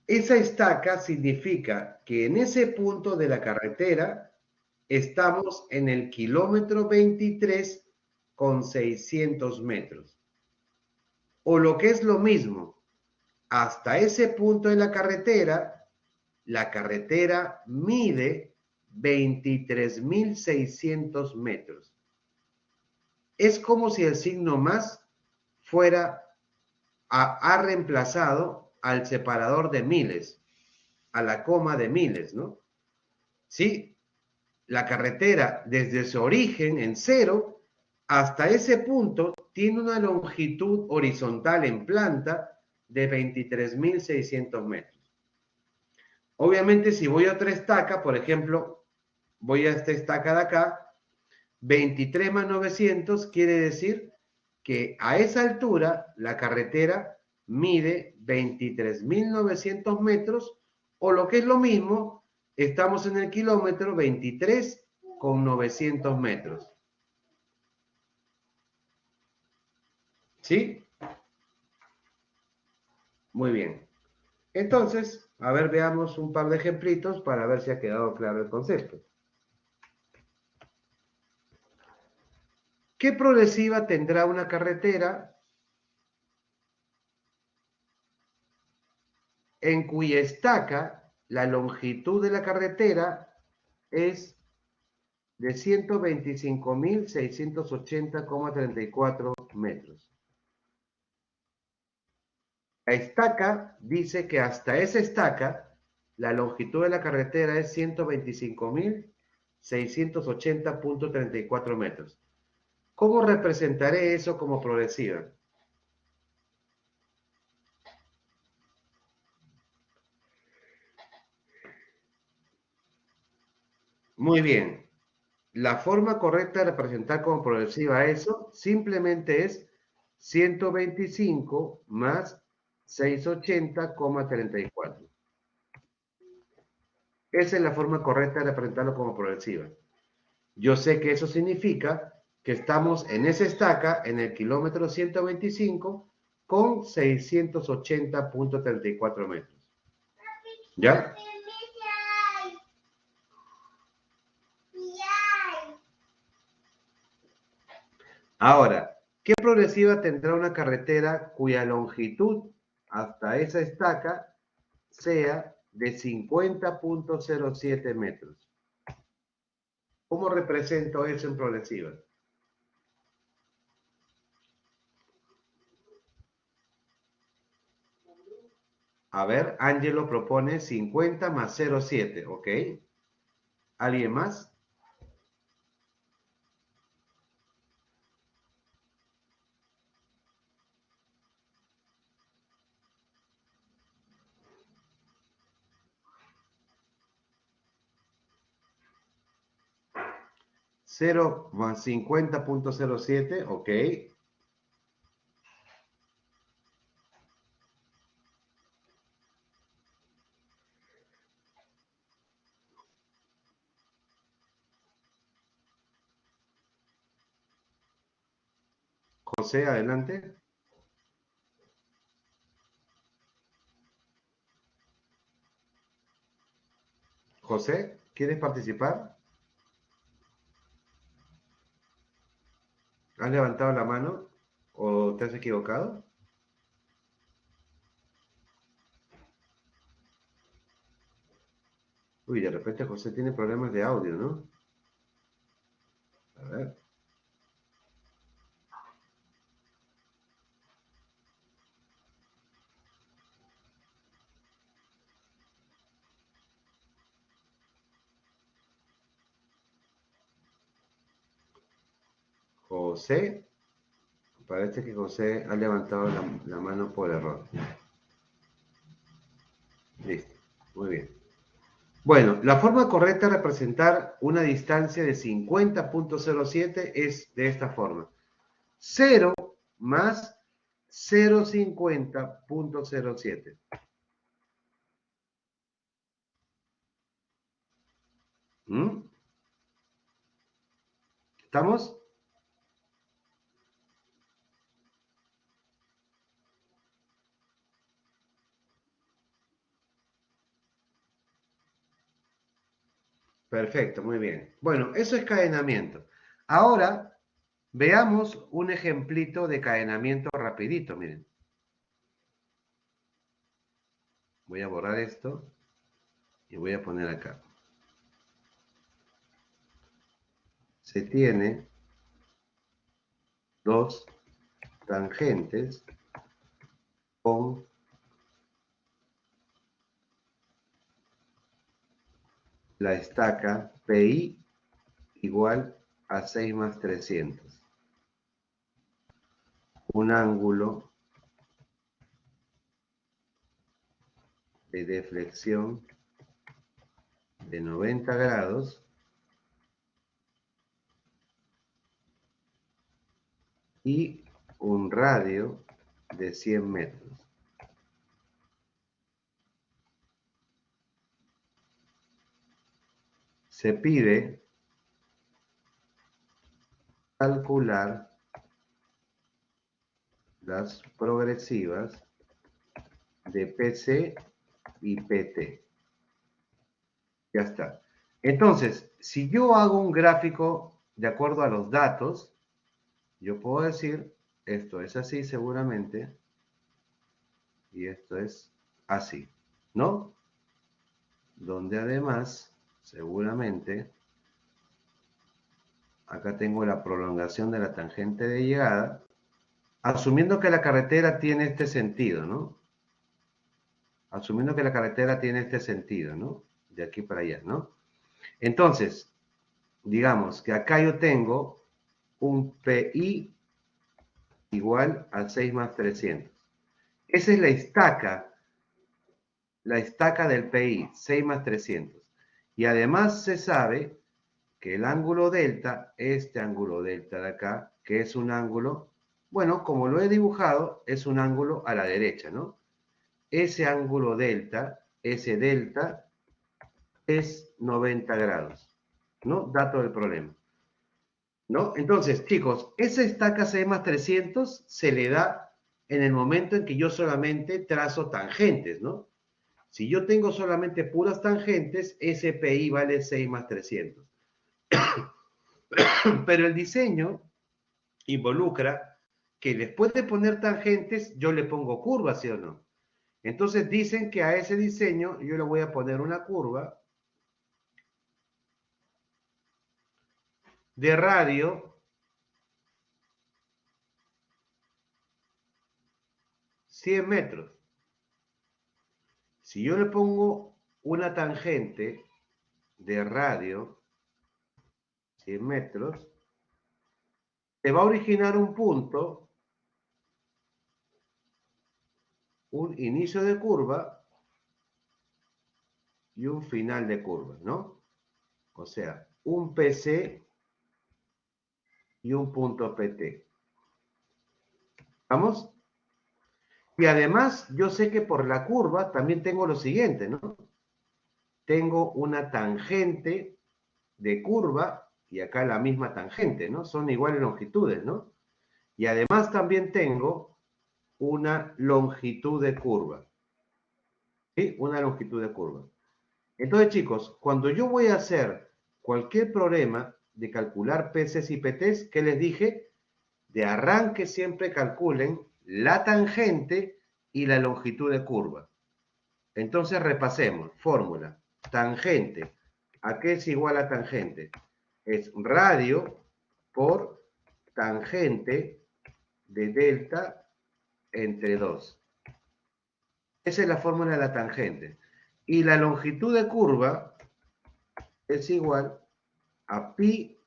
Esa estaca significa que en ese punto de la carretera estamos en el kilómetro 23 con 600 metros. O lo que es lo mismo, hasta ese punto de la carretera mide 23.600 metros. Es como si el signo más ha reemplazado al separador de miles, a la coma de miles, ¿no? Sí, la carretera desde su origen en cero hasta ese punto tiene una longitud horizontal en planta de 23.600 metros. Obviamente, si voy a otra estaca, por ejemplo, voy a esta estaca de acá, 23 más 900 quiere decir que a esa altura la carretera mide 23.900 metros o lo que es lo mismo, estamos en el kilómetro 23 con 900 metros. ¿Sí? Muy bien. Entonces, a ver, veamos un par de ejemplitos para ver si ha quedado claro el concepto. ¿Qué progresiva tendrá una carretera en cuya estaca la longitud de la carretera es de 125.680,34 metros? La estaca dice que hasta esa estaca la longitud de la carretera es 125.680,34 metros. ¿Cómo representaré eso como progresiva? Muy bien. La forma correcta de representar como progresiva eso simplemente es 125 más 680,34. Esa es la forma correcta de representarlo como progresiva. Yo sé que eso significa que estamos en esa estaca, en el kilómetro 125, con 680,34 metros. ¿Ya? Ahora, ¿qué progresiva tendrá una carretera cuya longitud hasta esa estaca sea de 50,07 metros? ¿Cómo represento eso en progresiva? A ver, Angelo propone 50 más 0,7, ¿ok? ¿Alguien más? Cero más 50,07, ¿ok? José, adelante. José, ¿quieres participar? ¿Has levantado la mano o te has equivocado? Uy, de repente José tiene problemas de audio, ¿no? A ver. José, parece que José ha levantado la mano por error. Listo, muy bien. Bueno, la forma correcta de representar una distancia de 50,07 es de esta forma. 0 más 0,50,07. ¿Mm? ¿Estamos? Perfecto, muy bien. Bueno, eso es cadenamiento. Ahora veamos un ejemplito de cadenamiento rapidito, miren. Voy a borrar esto y voy a poner acá. Se tiene dos tangentes con la estaca PI igual a 6 más 300. Un ángulo de deflexión de 90 grados y un radio de 100 metros. Se pide calcular las progresivas de PC y PT. Ya está. Entonces, si yo hago un gráfico de acuerdo a los datos, yo puedo decir, esto es así seguramente, y esto es así, ¿no? Donde además, seguramente, acá tengo la prolongación de la tangente de llegada, asumiendo que la carretera tiene este sentido, ¿no? Asumiendo que la carretera tiene este sentido, ¿no? De aquí para allá, ¿no? Entonces, digamos que acá yo tengo un PI igual a 6 más 300. Esa es la estaca del PI, 6 más 300. Y además se sabe que el ángulo delta, este ángulo delta de acá, que es un ángulo, bueno, como lo he dibujado, es un ángulo a la derecha, ¿no? Ese ángulo delta, ese delta, es 90 grados, ¿no? Dato del problema, ¿no? Entonces, chicos, esa estaca C más 300 se le da en el momento en que yo solamente trazo tangentes, ¿no? Si yo tengo solamente puras tangentes, ese PI vale 6 más 300. Pero el diseño involucra que después de poner tangentes, yo le pongo curvas, ¿sí o no? Entonces dicen que a ese diseño yo le voy a poner una curva de radio 100 metros. Si yo le pongo una tangente de radio 100 metros, se va a originar un punto, un inicio de curva y un final de curva, ¿no? O sea, un PC y un punto PT. ¿Vamos? Y además, yo sé que por la curva también tengo lo siguiente, ¿no? Tengo una tangente de curva y acá la misma tangente, ¿no? Son iguales longitudes, ¿no? Y además también tengo una longitud de curva, ¿sí? Una longitud de curva. Entonces, chicos, cuando yo voy a hacer cualquier problema de calcular PCs y PTs, ¿qué les dije? De arranque siempre calculen la tangente y la longitud de curva. Entonces repasemos. Fórmula. Tangente. ¿A qué es igual a tangente? Es radio por tangente de delta entre 2. Esa es la fórmula de la tangente. Y la longitud de curva es igual a pi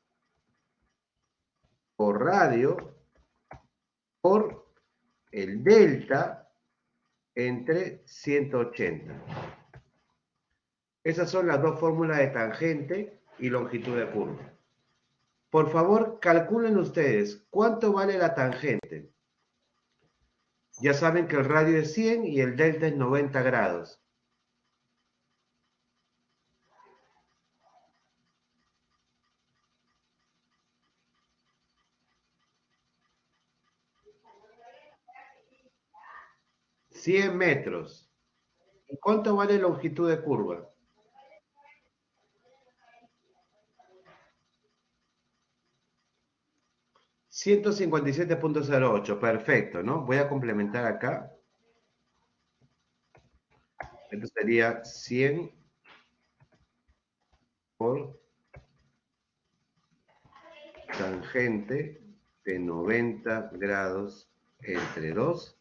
por radio por el delta entre 180. Esas son las dos fórmulas de tangente y longitud de curva. Por favor, calculen ustedes cuánto vale la tangente. Ya saben que el radio es 100 y el delta es 90 grados. $100 metros. ¿Y cuánto vale longitud de curva? $157.08. Perfecto, ¿no? Voy a complementar acá. Esto sería 100 por tangente de 90 grados entre 2,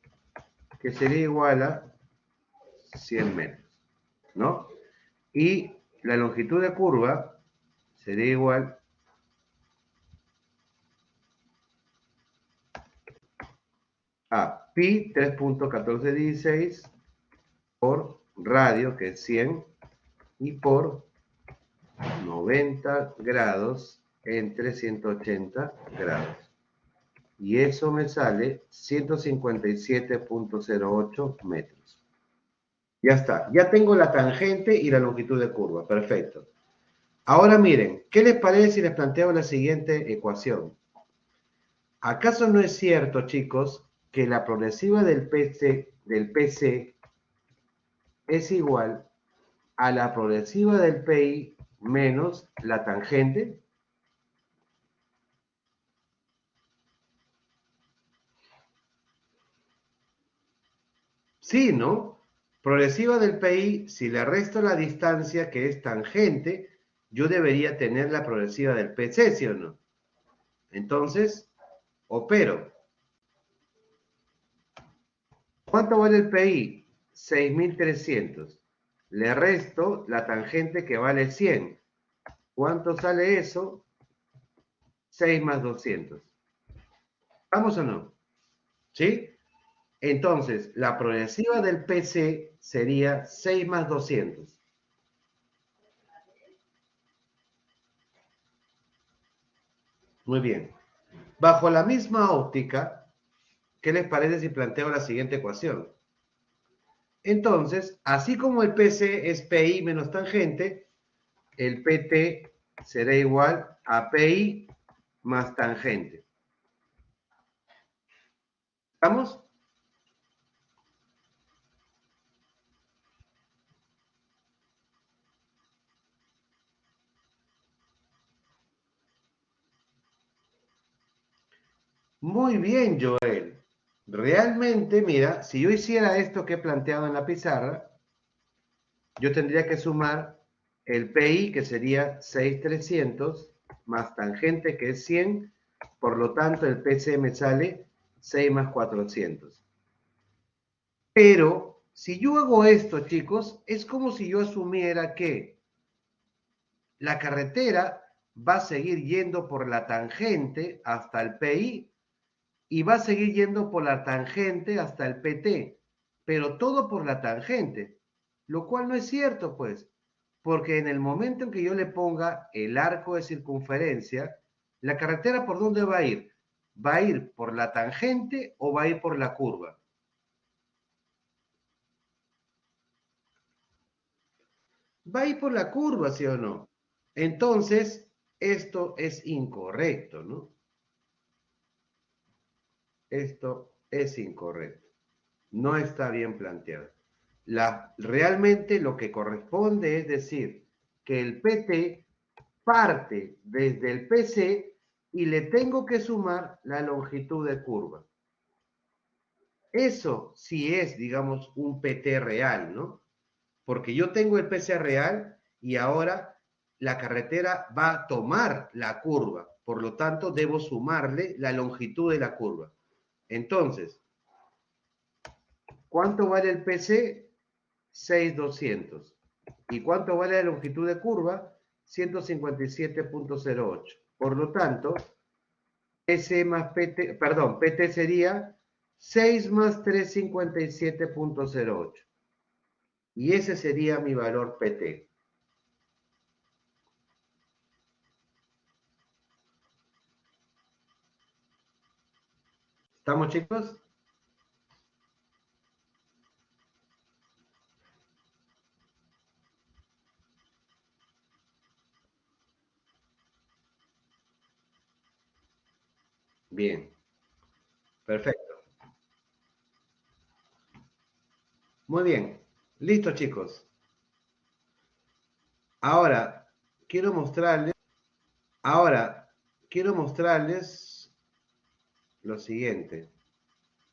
que sería igual a 100 metros, ¿no? Y la longitud de curva sería igual a pi 3.1416 por radio, que es 100, y por 90 grados entre 180 grados. Y eso me sale 157.08 metros. Ya está, ya tengo la tangente y la longitud de curva, perfecto. Ahora miren, ¿qué les parece si les planteo la siguiente ecuación? ¿Acaso no es cierto, chicos, que la progresiva del PC es igual a la progresiva del PI menos la tangente? Sí, ¿no? Progresiva del PI, si le resto la distancia que es tangente, yo debería tener la progresiva del PC, ¿sí o no? Entonces, opero. ¿Cuánto vale el PI? 6.300. Le resto la tangente que vale 100. ¿Cuánto sale eso? 6 más 200. ¿Vamos o no? ¿Sí? Entonces, la progresiva del PC sería 6 más 200. Muy bien. Bajo la misma óptica, ¿qué les parece si planteo la siguiente ecuación? Entonces, así como el PC es PI menos tangente, el PT será igual a PI más tangente. ¿Estamos? Muy bien, Joel. Realmente, mira, si yo hiciera esto que he planteado en la pizarra, yo tendría que sumar el PI, que sería 6,300, más tangente, que es 100. Por lo tanto, el PC me sale 6 más 400. Pero, si yo hago esto, chicos, es como si yo asumiera que la carretera va a seguir yendo por la tangente hasta el PI y va a seguir yendo por la tangente hasta el PT, pero todo por la tangente, lo cual no es cierto, pues, porque en el momento en que yo le ponga el arco de circunferencia, la carretera ¿por dónde va a ir? ¿Va a ir por la tangente o va a ir por la curva? Va a ir por la curva, ¿sí o no? Entonces, esto es incorrecto, ¿no? Esto es incorrecto. No está bien planteado. Realmente lo que corresponde es decir que el PT parte desde el PC y le tengo que sumar la longitud de curva. Eso sí es, digamos, un PT real, ¿no? Porque yo tengo el PC real y ahora la carretera va a tomar la curva. Por lo tanto, debo sumarle la longitud de la curva. Entonces, ¿cuánto vale el PC? 6,200. ¿Y cuánto vale la longitud de curva? 157,08. Por lo tanto, PC más PT, perdón, PT sería 6 más 357,08. Y ese sería mi valor PT. ¿Estamos, chicos? Bien, perfecto. Muy bien. Listo, chicos. Ahora, quiero mostrarles, ahora, quiero mostrarles lo siguiente.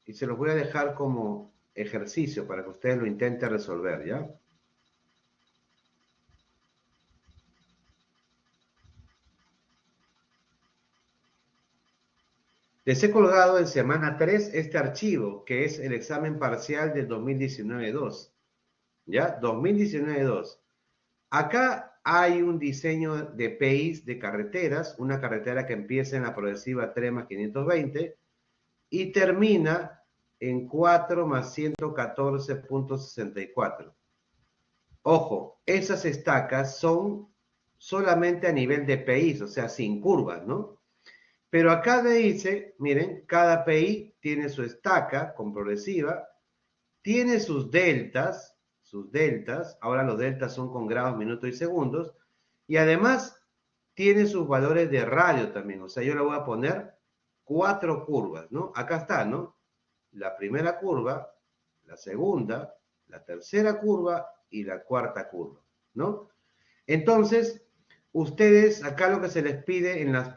Y se los voy a dejar como ejercicio para que ustedes lo intenten resolver, ¿ya? Les he colgado en semana 3 este archivo, que es el examen parcial del 2019-2. ¿Ya? 2019-2. Acá hay un diseño de PIs de carreteras, una carretera que empieza en la progresiva 3 más 520 y termina en 4 más 114,64. Ojo, esas estacas son solamente a nivel de PIs, o sea, sin curvas, ¿no? Pero acá dice, miren, cada PI tiene su estaca con progresiva, tiene sus deltas, ahora los deltas son con grados, minutos y segundos, y además tiene sus valores de radio también, o sea, yo le voy a poner 4 curvas, ¿no? Acá está, ¿no? La primera curva, la segunda, la tercera curva y la cuarta curva, ¿no? Entonces, ustedes, acá lo que se les pide en la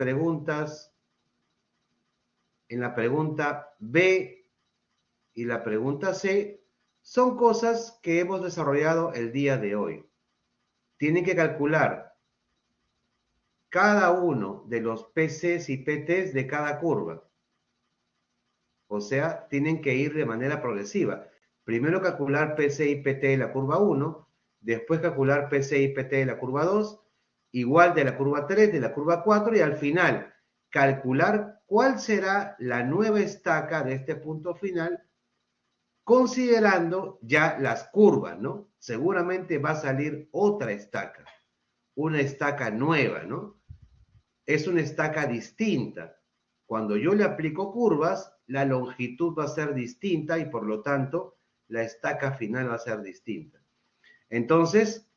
pregunta B y la pregunta C, son cosas que hemos desarrollado el día de hoy. Tienen que calcular cada uno de los PCs y PTs de cada curva. O sea, tienen que ir de manera progresiva. Primero calcular PC y PT de la curva 1, después calcular PC y PT de la curva 2, igual de la curva 3, de la curva 4 y al final calcular cuál será la nueva estaca de este punto final considerando ya las curvas, ¿no? Seguramente va a salir otra estaca, una estaca nueva, ¿no? es una estaca distinta. Cuando yo le aplico curvas, la longitud va a ser distinta y por lo tanto la estaca final va a ser distinta. Entonces,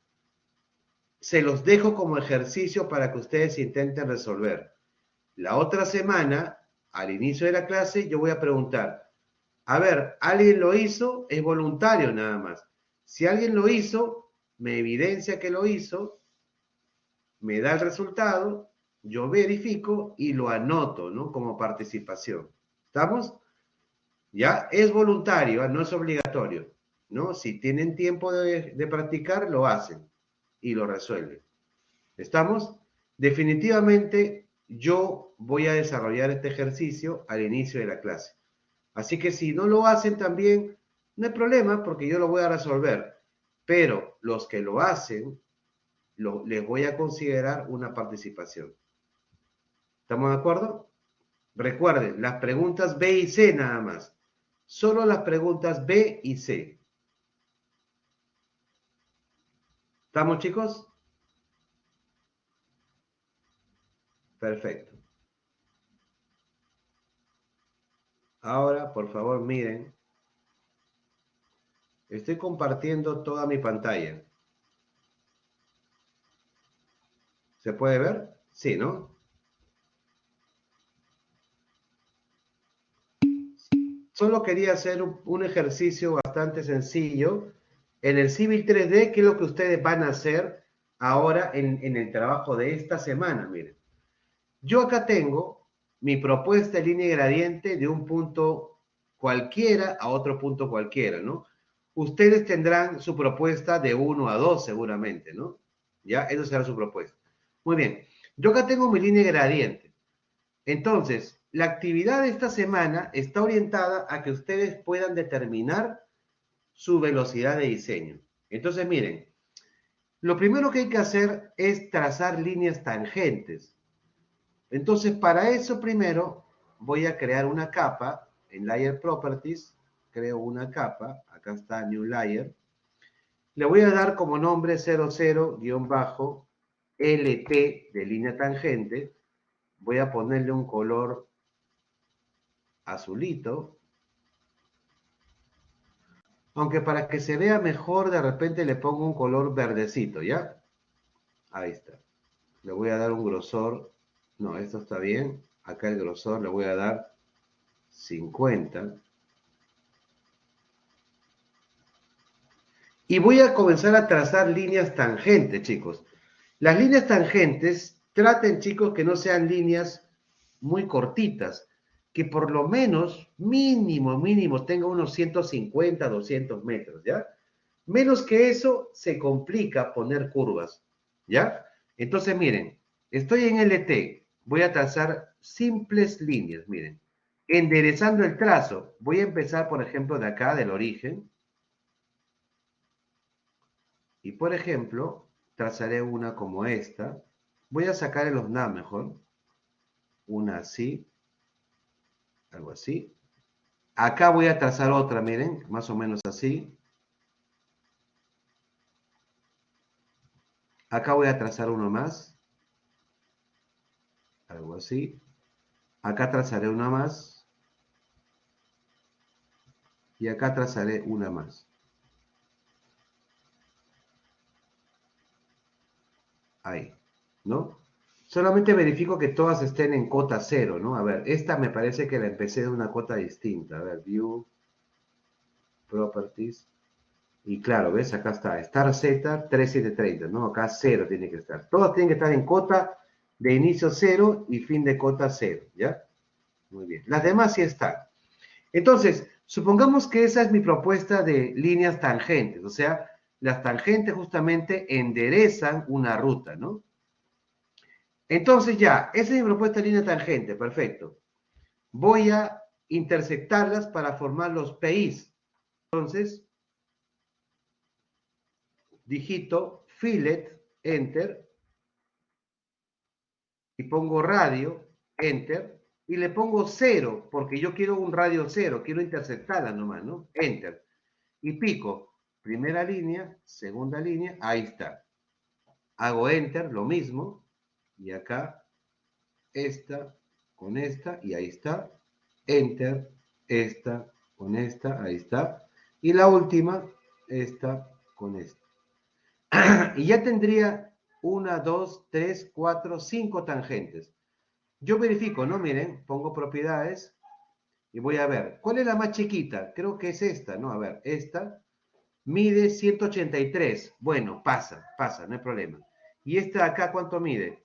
se los dejo como ejercicio para que ustedes intenten resolver. La otra semana, al inicio de la clase, yo voy a preguntar, a ver, ¿alguien lo hizo? Es voluntario nada más. Si alguien lo hizo, me evidencia que lo hizo, me da el resultado, yo verifico y lo anoto, ¿no? Como participación. ¿Estamos? Ya es voluntario, no es obligatorio, ¿no? Si tienen tiempo de practicar, lo hacen y lo resuelven. ¿Estamos? Definitivamente yo voy a desarrollar este ejercicio al inicio de la clase. Así que si no lo hacen también, no hay problema porque yo lo voy a resolver. Pero los que lo hacen, les voy a considerar una participación. ¿Estamos de acuerdo? Recuerden, las preguntas B y C nada más. Solo las preguntas B y C. ¿Estamos, chicos? Perfecto. Ahora, por favor, miren. Estoy compartiendo toda mi pantalla. ¿Se puede ver? Sí, ¿no? Solo quería hacer un ejercicio bastante sencillo en el Civil 3D, que es lo que ustedes van a hacer ahora en el trabajo de esta semana. Miren, yo acá tengo mi propuesta de línea gradiente de un punto cualquiera a otro punto cualquiera, ¿no? Ustedes tendrán su propuesta de 1 a 2 seguramente, ¿no? Ya, eso será su propuesta. Muy bien, yo acá tengo mi línea gradiente. Entonces, la actividad de esta semana está orientada a que ustedes puedan determinar su velocidad de diseño. Entonces, miren, lo primero que hay que hacer es trazar líneas tangentes. Entonces, para eso primero voy a crear una capa en Layer Properties, creo una capa, acá está New Layer. Le voy a dar como nombre 00-LT de línea tangente. Voy a ponerle un color azulito. Aunque para que se vea mejor, de repente le pongo un color verdecito, ¿ya? Ahí está. Le voy a dar un grosor. No, esto está bien. Acá el grosor le voy a dar 50. Y voy a comenzar a trazar líneas tangentes, chicos. Las líneas tangentes, traten, chicos, que no sean líneas muy cortitas, que por lo menos, mínimo, tenga unos 150, 200 metros, ¿ya? Menos que eso, se complica poner curvas, ¿ya? Entonces, miren, estoy en LT, voy a trazar simples líneas, miren. Enderezando el trazo, voy a empezar, por ejemplo, de acá, del origen, y por ejemplo, trazaré una como esta. Voy a sacar el osnab mejor. Una así, algo así. Acá voy a trazar otra, miren, más o menos así. Acá voy a trazar uno más. Algo así. Acá trazaré una más. Y acá trazaré una más. Ahí, ¿no? Solamente verifico que todas estén en cota 0, ¿no? A ver, esta me parece que la empecé de una cota distinta. A ver, View, Properties. Y claro, ¿ves? Acá está, Star Z 3730, ¿no? Acá 0 tiene que estar. Todas tienen que estar en cota de inicio 0 y fin de cota 0, ¿ya? Muy bien. Las demás sí están. Entonces, supongamos que esa es mi propuesta de líneas tangentes, o sea, las tangentes justamente enderezan una ruta, ¿no? Entonces ya, esa es mi propuesta de línea tangente, perfecto. Voy a intersectarlas para formar los PIs. Entonces, digito fillet, enter, y pongo radio, enter, y le pongo 0, porque yo quiero un radio 0, quiero interceptarla nomás, ¿no? Enter. Y pico, primera línea, segunda línea, ahí está. Hago enter, lo mismo, y acá esta, con esta, y ahí está. Enter, esta, con esta, ahí está. Y la última, esta, con esta. Y ya tendría 1, 2, 3, 4, 5 tangentes. Yo verifico, ¿no? Miren, pongo propiedades y voy a ver. ¿Cuál es la más chiquita? Creo que es esta, ¿no? A ver, esta mide 183. Bueno, pasa, no hay problema. ¿Y esta acá cuánto mide?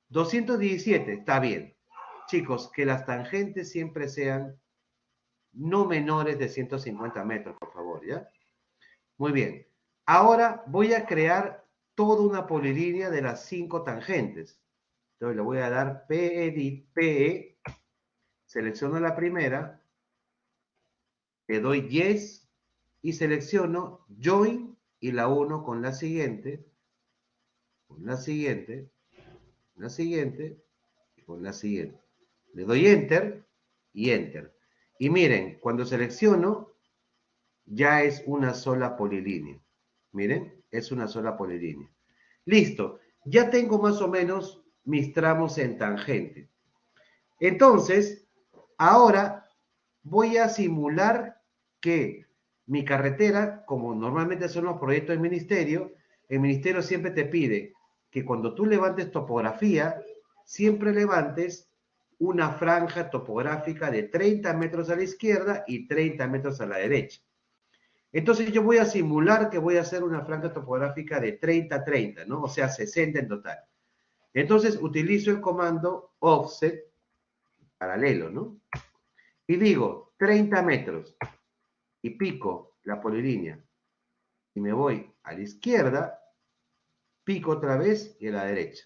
217, está bien. Chicos, que las tangentes siempre sean no menores de 150 metros, por favor, ¿ya? Muy bien. Ahora voy a crear toda una polilínea de las 5 tangentes. Entonces le voy a dar pedit, PE, selecciono la primera, le doy yes y selecciono join y la uno con la siguiente, con la siguiente, con la siguiente y con la siguiente. Le doy enter y enter. Y miren, cuando selecciono ya es una sola polilínea. Miren, es una sola polilínea. Listo, ya tengo más o menos mis tramos en tangente. Entonces, ahora voy a simular que mi carretera, como normalmente son los proyectos del ministerio, el ministerio siempre te pide que cuando tú levantes topografía, siempre levantes una franja topográfica de 30 metros a la izquierda y 30 metros a la derecha. Entonces yo voy a simular que voy a hacer una franja topográfica de 30-30, ¿no? O sea, 60 en total. Entonces utilizo el comando offset paralelo, ¿no? Y digo 30 metros y pico la polilínea y me voy a la izquierda, pico otra vez y a la derecha.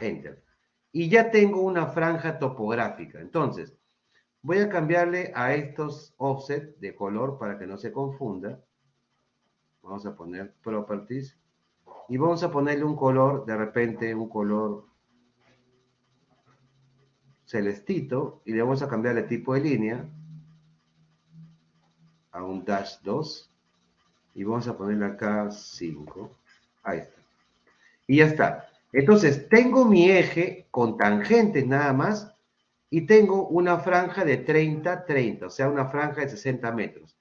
Enter. Y ya tengo una franja topográfica. Entonces, voy a cambiarle a estos offset de color para que no se confunda. Vamos a poner properties y vamos a ponerle un color, de repente un color celestito, y le vamos a cambiar el tipo de línea a un dash 2 y vamos a ponerle acá 5. Ahí está. Y ya está. Entonces, tengo mi eje con tangentes nada más y tengo una franja de 30-30, o sea, una franja de 60 metros.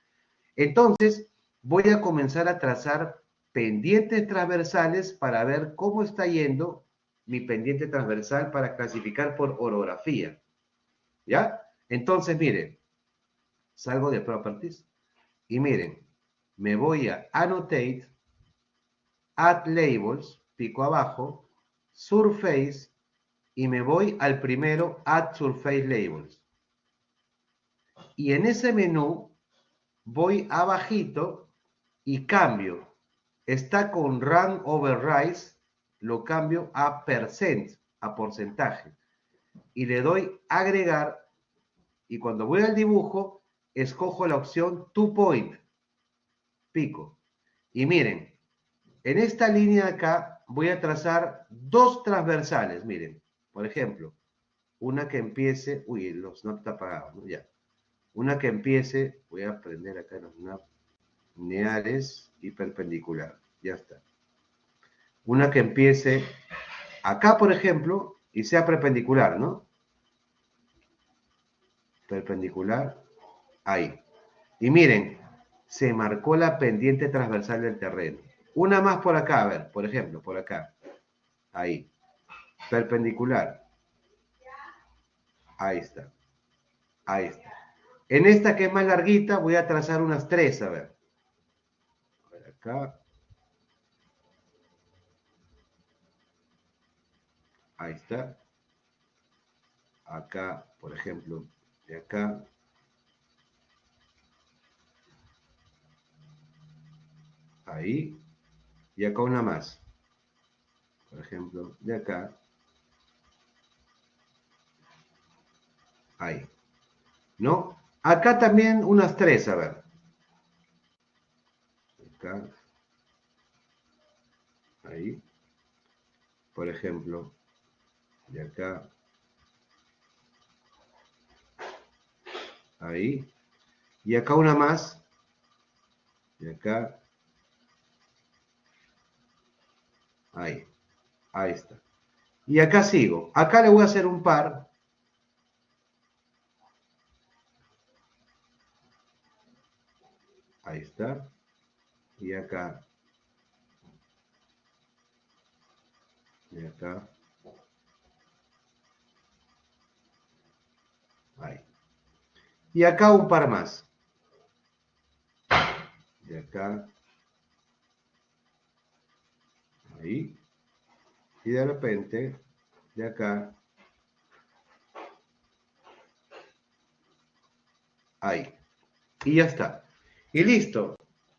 Entonces, voy a comenzar a trazar pendientes transversales para ver cómo está yendo mi pendiente transversal para clasificar por orografía. ¿Ya? Entonces, miren, salgo de Properties y miren, me voy a Annotate, Add Labels, pico abajo, Surface y me voy al primero, Add Surface Labels. Y en ese menú voy abajito y cambio. Está con Run Overrides, lo cambio a percent, a porcentaje. Y le doy agregar y cuando voy al dibujo, escojo la opción To Point, pico. Y miren, en esta línea de acá voy a trazar dos transversales, miren. Por ejemplo, una que empiece, uy, los snaps está apagado, ¿no? Ya. Una que empiece, voy a prender acá los snaps lineares y perpendicular. Ya está. Una que empiece acá, por ejemplo, y sea perpendicular, ¿no? Perpendicular, ahí. Y miren, se marcó la pendiente transversal del terreno. Una más por acá, a ver, por ejemplo, por acá. Ahí. Perpendicular. Ahí está. Ahí está. En esta que es más larguita, voy a trazar unas tres, a ver. A ver acá. Ahí está. Acá, por ejemplo, de acá. Ahí. Y acá una más. Por ejemplo, de acá. Ahí. ¿No? Acá también unas tres, a ver. Acá. Ahí. Por ejemplo, de acá. Ahí. Y acá una más. Y acá. Ahí. Ahí está. Y acá sigo. Acá le voy a hacer un par. Ahí está. Y acá. Y acá. Ahí. Y acá un par más. Y acá. Ahí. Y de repente, de acá. Ahí. Y ya está. Y listo.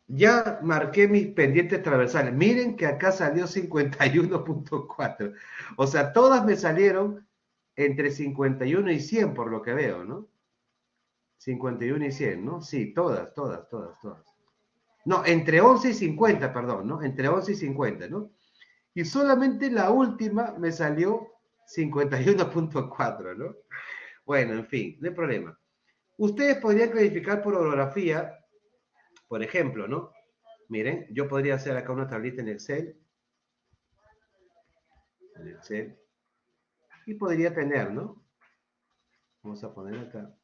Ya marqué mis pendientes transversales. Miren que acá salió 51.4. O sea, todas me salieron entre 51 y 100 por lo que veo, ¿no? 51 y 100, ¿no? Sí, todas. No, entre 11 y 50, perdón, ¿no? Entre 11 y 50, ¿no? Y solamente la última me salió 51.4, ¿no? Bueno, en fin, no hay problema. Ustedes podrían clasificar por orografía, por ejemplo, ¿no? Miren, yo podría hacer acá una tablita en Excel. Y podría tener, ¿no? Vamos a poner acá,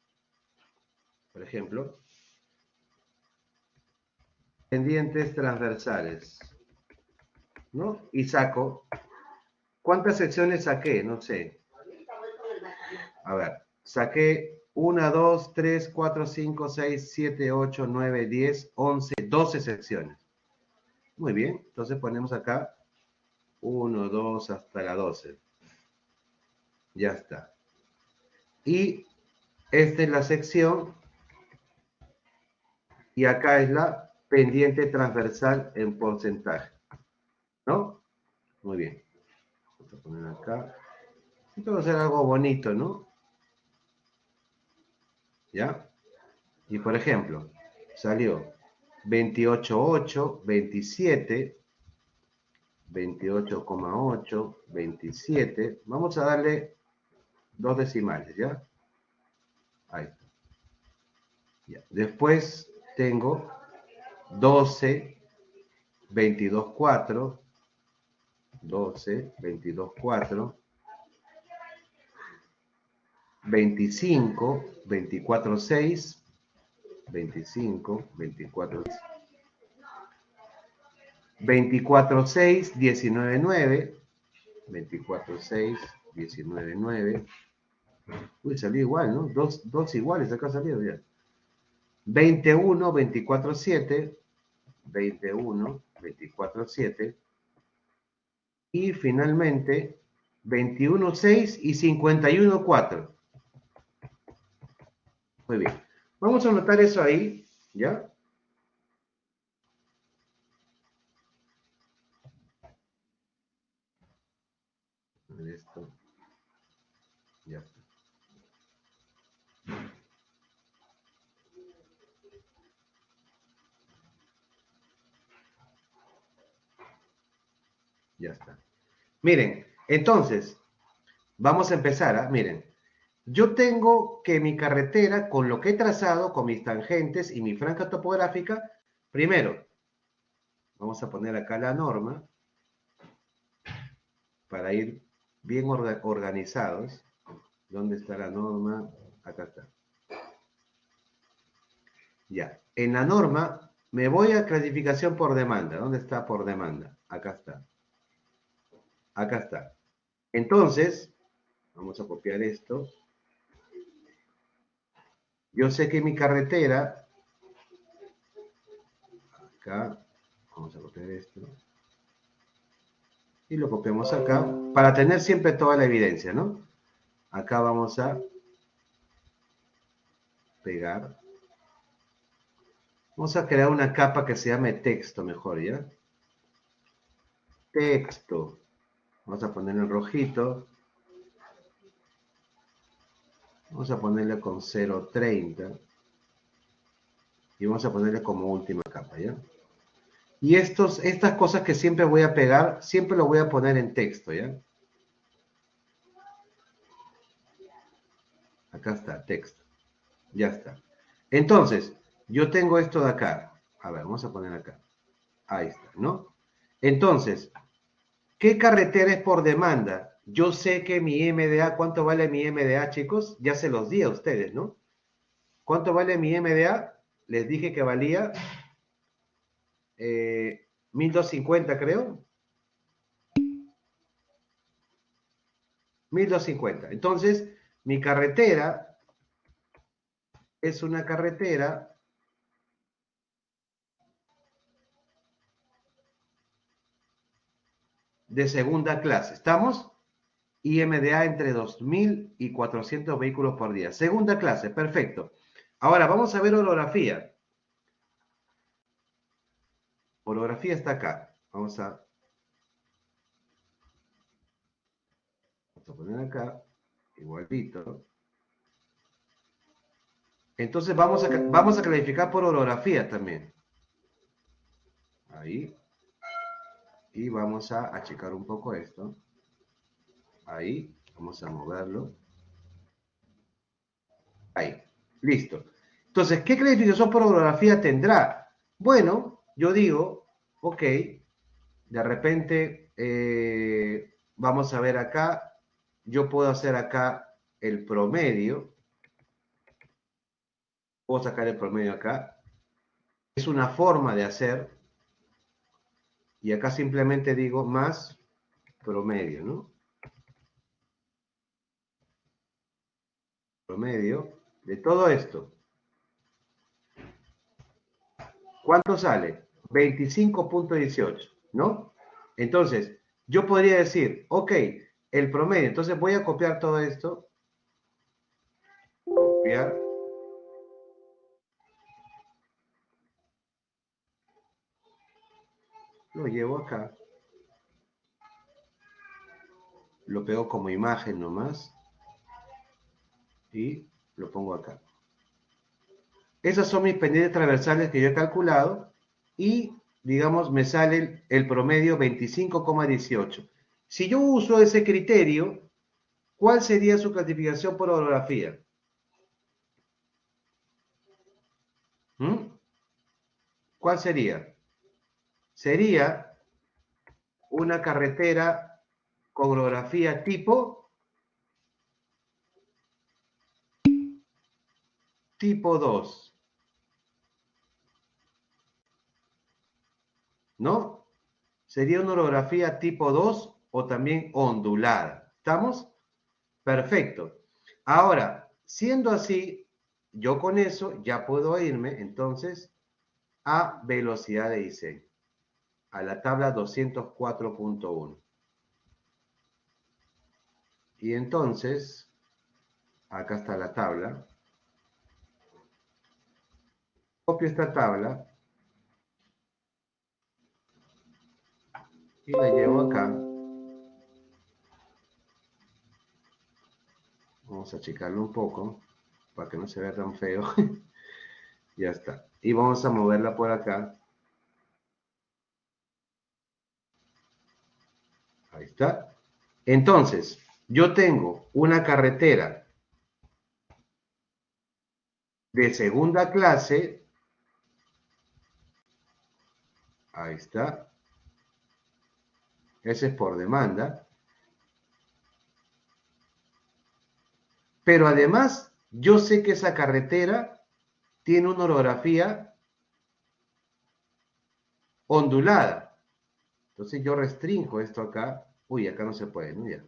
por ejemplo, pendientes transversales, ¿no? Y saco, ¿cuántas secciones saqué? No sé. A ver, saqué 1, 2, 3, 4, 5, 6, 7, 8, 9, 10, 11, 12 secciones. Muy bien, entonces ponemos acá 1, 2 hasta la 12. Ya está. Y esta es la sección y acá es la pendiente transversal en porcentaje, ¿no? Muy bien. Vamos a poner acá. Esto va a ser algo bonito, ¿no? ¿Ya? Y por ejemplo, salió 28,8, 27, 28,8, 27. Vamos a darle dos decimales, ¿ya? Ahí está. Ya. Después tengo 12, 22,4, 12, 22,4, 25, 24,6, 25, 24,6. 24,6, 19,9, 24,6, 19,9. Uy, salió igual, ¿no? Dos iguales acá salió ya. 21, 24,7, 21, 24,7. Y finalmente 21,6 y 51,4. Muy bien. Vamos a anotar eso ahí, ¿ya? Esto. Ya está. Ya está. Miren, entonces, vamos a empezar, ¿ah? Miren, yo tengo que mi carretera, con lo que he trazado, con mis tangentes y mi franja topográfica, primero, vamos a poner acá la norma para ir bien organizados. ¿Dónde está la norma? Acá está. Ya. En la norma me voy a clasificación por demanda. ¿Dónde está por demanda? Acá está. Acá está. Entonces, vamos a copiar esto. Yo sé que mi carretera, acá, vamos a copiar esto. Y lo copiamos acá para tener siempre toda la evidencia, ¿no? Acá vamos a pegar. Vamos a crear una capa que se llame texto mejor, ¿ya? Texto. Vamos a ponerle en rojito. Vamos a ponerle con 0,30. Y vamos a ponerle como última capa, ¿ya? Y estas cosas que siempre voy a pegar, siempre lo voy a poner en texto, ¿ya? Acá está, texto. Ya está. Entonces, yo tengo esto de acá. A ver, vamos a poner acá. Ahí está, ¿no? Entonces, ¿qué carretera es por demanda? yo sé que mi MDA, ¿cuánto vale mi MDA, chicos? Ya se los di a ustedes, ¿no? ¿Cuánto vale mi MDA? Les dije que valía 1250, creo. 1250. Entonces, mi carretera es una carretera de segunda clase. ¿Estamos? IMDA entre 2000 y 400 vehículos por día. Segunda clase, perfecto. Ahora vamos a ver orografía. Orografía está acá. Vamos a poner acá, igualito. Entonces vamos a calificar por orografía también. Ahí. Y vamos a achicar un poco esto. Ahí. Vamos a moverlo. Ahí. Listo. Entonces, ¿qué calificación por orografía tendrá? Bueno, yo digo, ok, de repente vamos a ver acá, yo puedo hacer acá el promedio, puedo sacar el promedio acá, es una forma de hacer, y acá simplemente digo más promedio, ¿no? Promedio de todo esto. ¿Cuánto sale? 25.18, ¿no? Entonces, yo podría decir, ok, el promedio, entonces voy a copiar todo esto, copiar, lo llevo acá, lo pego como imagen nomás y lo pongo acá. Esas son mis pendientes transversales que yo he calculado y, digamos, me sale el promedio 25,18. Si yo uso ese criterio, ¿cuál sería su clasificación por orografía? ¿Mm? ¿Cuál sería? Sería una carretera con orografía tipo 2, ¿no? Sería una orografía tipo 2 o también ondulada. ¿Estamos? Perfecto. Ahora, siendo así, yo con eso ya puedo irme entonces a velocidad de diseño, a la tabla 204.1. Y entonces, acá está la tabla. Copio esta tabla y la llevo acá. Vamos a achicarlo un poco para que no se vea tan feo. Ya está. Y vamos a moverla por acá. Ahí está. Entonces, yo tengo una carretera de segunda clase. Ahí está. Ese es por demanda. Pero además, yo sé que esa carretera tiene una orografía ondulada. Entonces yo restringo esto acá. Uy, acá no se puede, ¿no? Ya.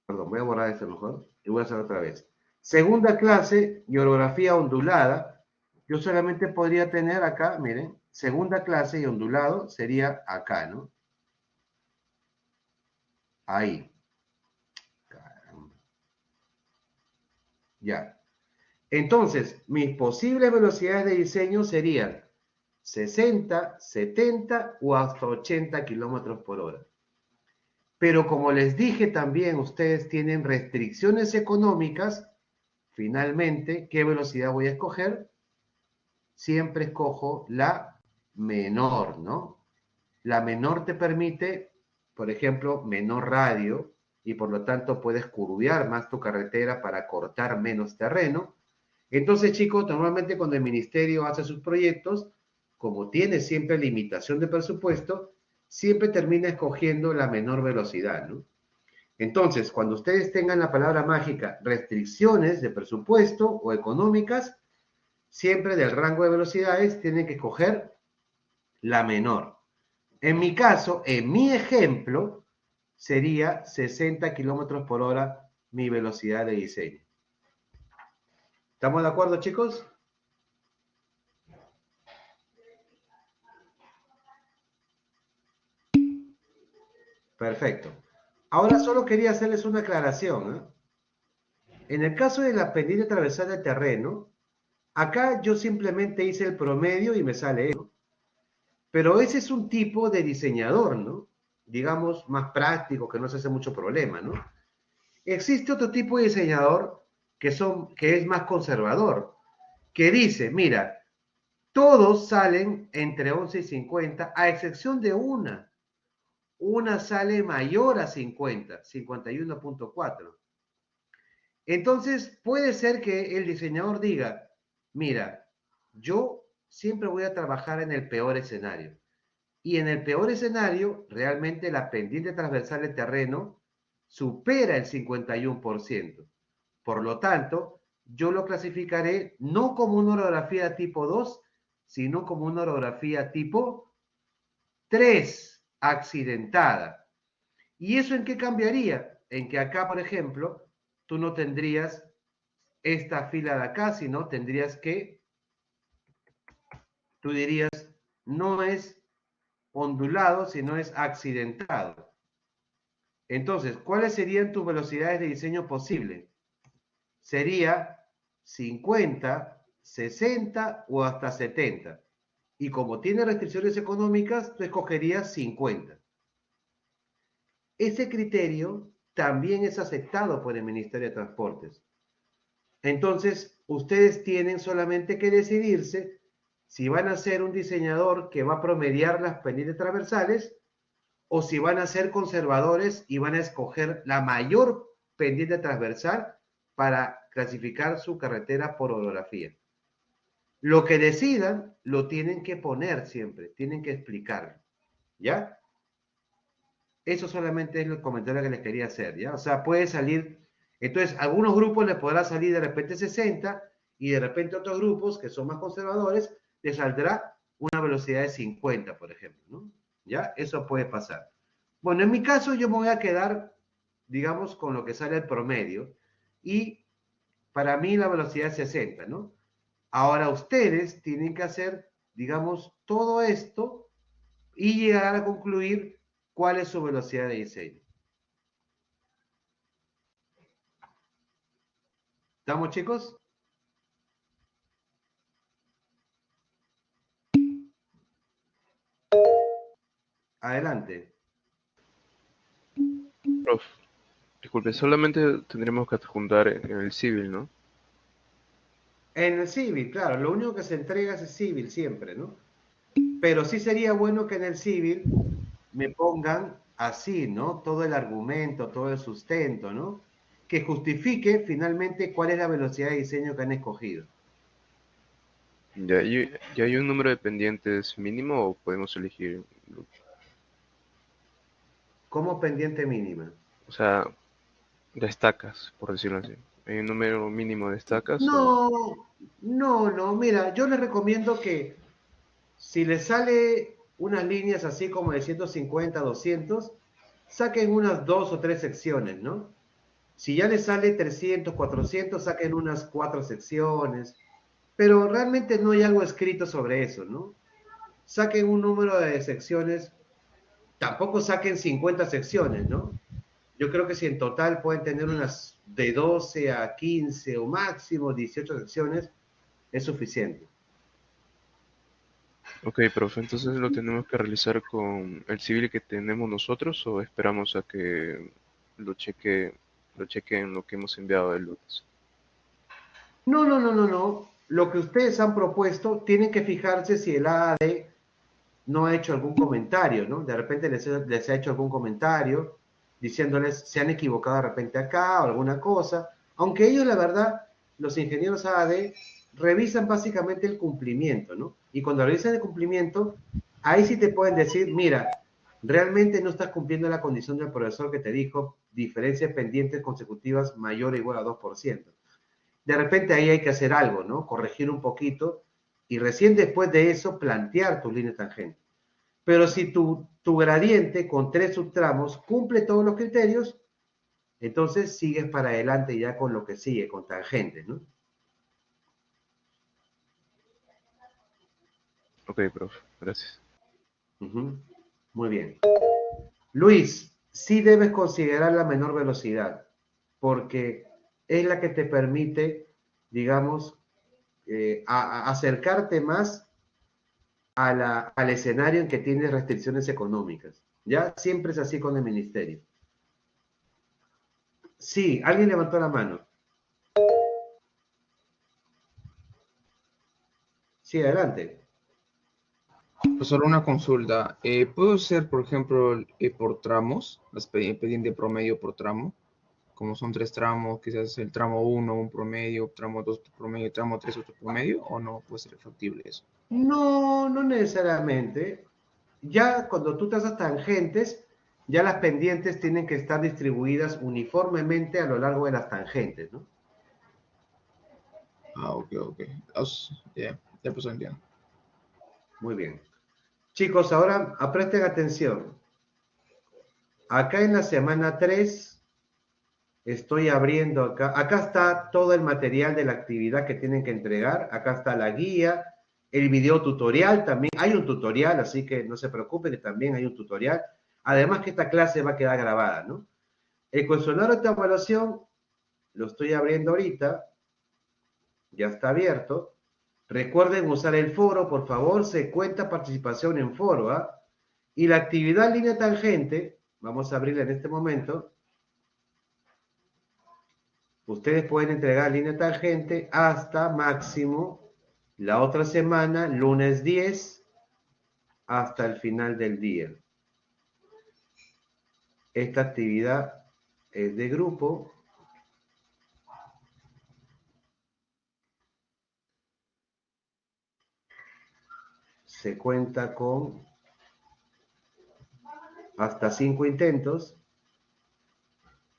Perdón, voy a borrar esto mejor y voy a hacer otra vez. Segunda clase y orografía ondulada. Yo solamente podría tener acá, miren, segunda clase y ondulado sería acá, ¿no? Ahí. Caramba. Ya. Entonces, mis posibles velocidades de diseño serían 60, 70 o hasta 80 kilómetros por hora. Pero como les dije también, ustedes tienen restricciones económicas. Finalmente, ¿qué velocidad voy a escoger? Siempre escojo la menor, ¿no? La menor te permite, por ejemplo, menor radio y por lo tanto puedes curvear más tu carretera para cortar menos terreno. Entonces, chicos, normalmente cuando el ministerio hace sus proyectos, como tiene siempre limitación de presupuesto, siempre termina escogiendo la menor velocidad, ¿no? Entonces, cuando ustedes tengan la palabra mágica restricciones de presupuesto o económicas, siempre del rango de velocidades tienen que escoger la menor. En mi caso, en mi ejemplo, sería 60 kilómetros por hora mi velocidad de diseño. ¿Estamos de acuerdo, chicos? Perfecto. Ahora solo quería hacerles una aclaración, ¿eh? En el caso de la pendiente transversal del terreno, acá yo simplemente hice el promedio y me sale eso. Pero ese es un tipo de diseñador, ¿no? Digamos, más práctico, que no se hace mucho problema, ¿no? Existe otro tipo de diseñador que es más conservador, que dice, mira, todos salen entre 11 y 50, a excepción de una. Una sale mayor a 50, 51.4. Entonces, puede ser que el diseñador diga, mira, yo siempre voy a trabajar en el peor escenario. Y en el peor escenario, realmente la pendiente transversal del terreno supera el 51%. Por lo tanto, yo lo clasificaré no como una orografía tipo 2, sino como una orografía tipo 3, accidentada. ¿Y eso en qué cambiaría? En que acá, por ejemplo, tú no tendrías esta fila de acá, sino tendrías que, tú dirías, no es ondulado, sino es accidentado. Entonces, ¿cuáles serían tus velocidades de diseño posible? Sería 50, 60 o hasta 70. Y como tiene restricciones económicas, tú escogerías 50. Ese criterio también es aceptado por el Ministerio de Transportes. Entonces, ustedes tienen solamente que decidirse si van a ser un diseñador que va a promediar las pendientes transversales o si van a ser conservadores y van a escoger la mayor pendiente transversal para clasificar su carretera por orografía. Lo que decidan lo tienen que poner siempre, tienen que explicarlo, ¿ya? Eso solamente es el comentario que les quería hacer, ¿ya? O sea, puede salir, entonces, a algunos grupos les podrá salir de repente 60 y de repente a otros grupos que son más conservadores les saldrá una velocidad de 50, por ejemplo, ¿no? ¿Ya? Eso puede pasar. Bueno, en mi caso yo me voy a quedar, digamos, con lo que sale el promedio y para mí la velocidad es 60, ¿no? Ahora ustedes tienen que hacer, digamos, todo esto y llegar a concluir cuál es su velocidad de diseño. ¿Estamos, chicos? Adelante. Prof, disculpe, solamente tendremos que adjuntar en el civil, ¿no? En el civil, claro, lo único que se entrega es el civil siempre, ¿no? Pero sí sería bueno que en el civil me pongan así, ¿no? Todo el argumento, todo el sustento, ¿no? Que justifique finalmente cuál es la velocidad de diseño que han escogido. ¿Ya hay un número de pendientes mínimo o podemos elegir? Como pendiente mínima. O sea, de estacas, por decirlo así. ¿Hay un número mínimo de estacas o...? No, no, mira, yo les recomiendo que si les sale unas líneas así como de 150, 200, saquen unas dos o tres secciones, ¿no? Si ya les sale 300, 400, saquen unas cuatro secciones, pero realmente no hay algo escrito sobre eso, ¿no? Saquen un número de secciones, tampoco saquen 50 secciones, ¿no? Yo creo que si en total pueden tener unas de 12 a 15 o máximo 18 secciones, es suficiente. Ok, profe, entonces lo tenemos que realizar con el civil que tenemos nosotros o esperamos a que lo chequen lo que hemos enviado el lunes. No. Lo que ustedes han propuesto, tienen que fijarse si el AAD no ha hecho algún comentario, ¿no? De repente les ha hecho algún comentario diciéndoles se han equivocado de repente acá o alguna cosa. Aunque ellos, la verdad, los ingenieros AAD revisan básicamente el cumplimiento, ¿no? Y cuando revisan el cumplimiento, ahí sí te pueden decir, mira, realmente no estás cumpliendo la condición del profesor que te dijo diferencias pendientes consecutivas mayor o igual a 2%. De repente ahí hay que hacer algo, ¿no? Corregir un poquito y recién después de eso plantear tus líneas tangentes. Pero si tu gradiente con 3 subtramos cumple todos los criterios, entonces sigues para adelante ya con lo que sigue, con tangentes, ¿no? Ok, profe, gracias. Muy bien. Luis, sí debes considerar la menor velocidad, porque es la que te permite, digamos, acercarte más al escenario en que tienes restricciones económicas. ¿Ya? Siempre es así con el ministerio. Sí, alguien levantó la mano. Sí, adelante. Pues solo una consulta. ¿Puedo ser, por ejemplo, por tramos, expediente promedio por tramo? Como son 3 tramos, quizás el tramo 1 un promedio, tramo 2 otro promedio, tramo 3 otro promedio, ¿o no puede ser factible eso? No, no necesariamente. Ya cuando tú trazas tangentes, ya las pendientes tienen que estar distribuidas uniformemente a lo largo de las tangentes, ¿no? Ah, ok, ok. Ya pues entiendo. Muy bien. Chicos, ahora presten atención. Acá en la semana 3 estoy abriendo acá está todo el material de la actividad que tienen que entregar, acá está la guía, el video tutorial también, hay un tutorial, así que no se preocupen que también hay un tutorial, además que esta clase va a quedar grabada, ¿no? El cuestionario de evaluación lo estoy abriendo ahorita, ya está abierto, recuerden usar el foro, por favor, se cuenta participación en foro, ¿ah? Y la actividad línea tangente, vamos a abrirla en este momento. Ustedes pueden entregar línea tangente hasta máximo la otra semana, lunes 10, hasta el final del día. Esta actividad es de grupo. Se cuenta con hasta 5 intentos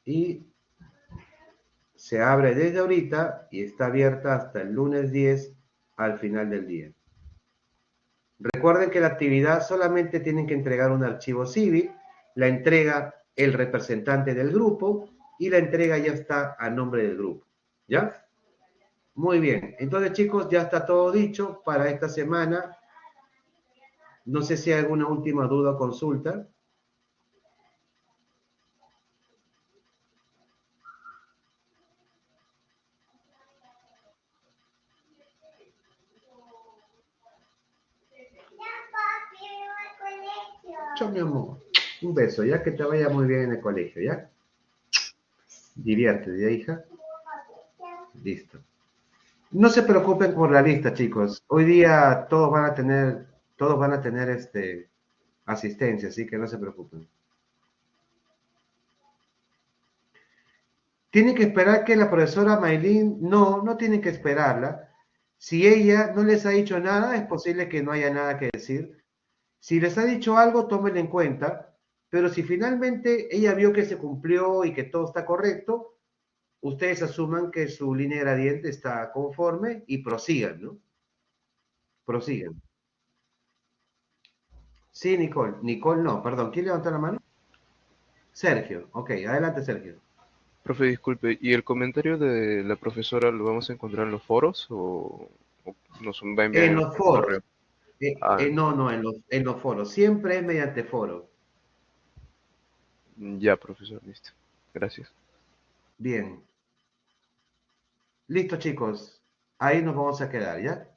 y se abre desde ahorita y está abierta hasta el lunes 10 al final del día. Recuerden que la actividad solamente tienen que entregar un archivo civil, la entrega el representante del grupo y la entrega ya está a nombre del grupo. ¿Ya? Muy bien. Entonces, chicos, ya está todo dicho para esta semana. No sé si hay alguna última duda o consulta. Chao, mi amor. Un beso, ya que te vaya muy bien en el colegio, ¿ya? Diviértete, ¿ya, hija? Listo. No se preocupen por la lista, chicos. Hoy día todos van a tener asistencia, así que no se preocupen. Tienen que esperar que la profesora Maylin, no tienen que esperarla. Si ella no les ha dicho nada, es posible que no haya nada que decir. Si les ha dicho algo, tómenlo en cuenta. Pero si finalmente ella vio que se cumplió y que todo está correcto, ustedes asuman que su línea de gradiente está conforme y prosigan, ¿no? Prosigan. Sí, Nicole. Nicole no, perdón. ¿Quién levantó la mano? Sergio. Ok, adelante, Sergio. Profe, disculpe, ¿y el comentario de la profesora lo vamos a encontrar en los foros o nos va a enviar En en los un foros. correo? Ah, No, en los foros. Siempre es mediante foro. ya, profesor, listo. Gracias. Bien. Listo, chicos. Ahí nos vamos a quedar, ¿ya?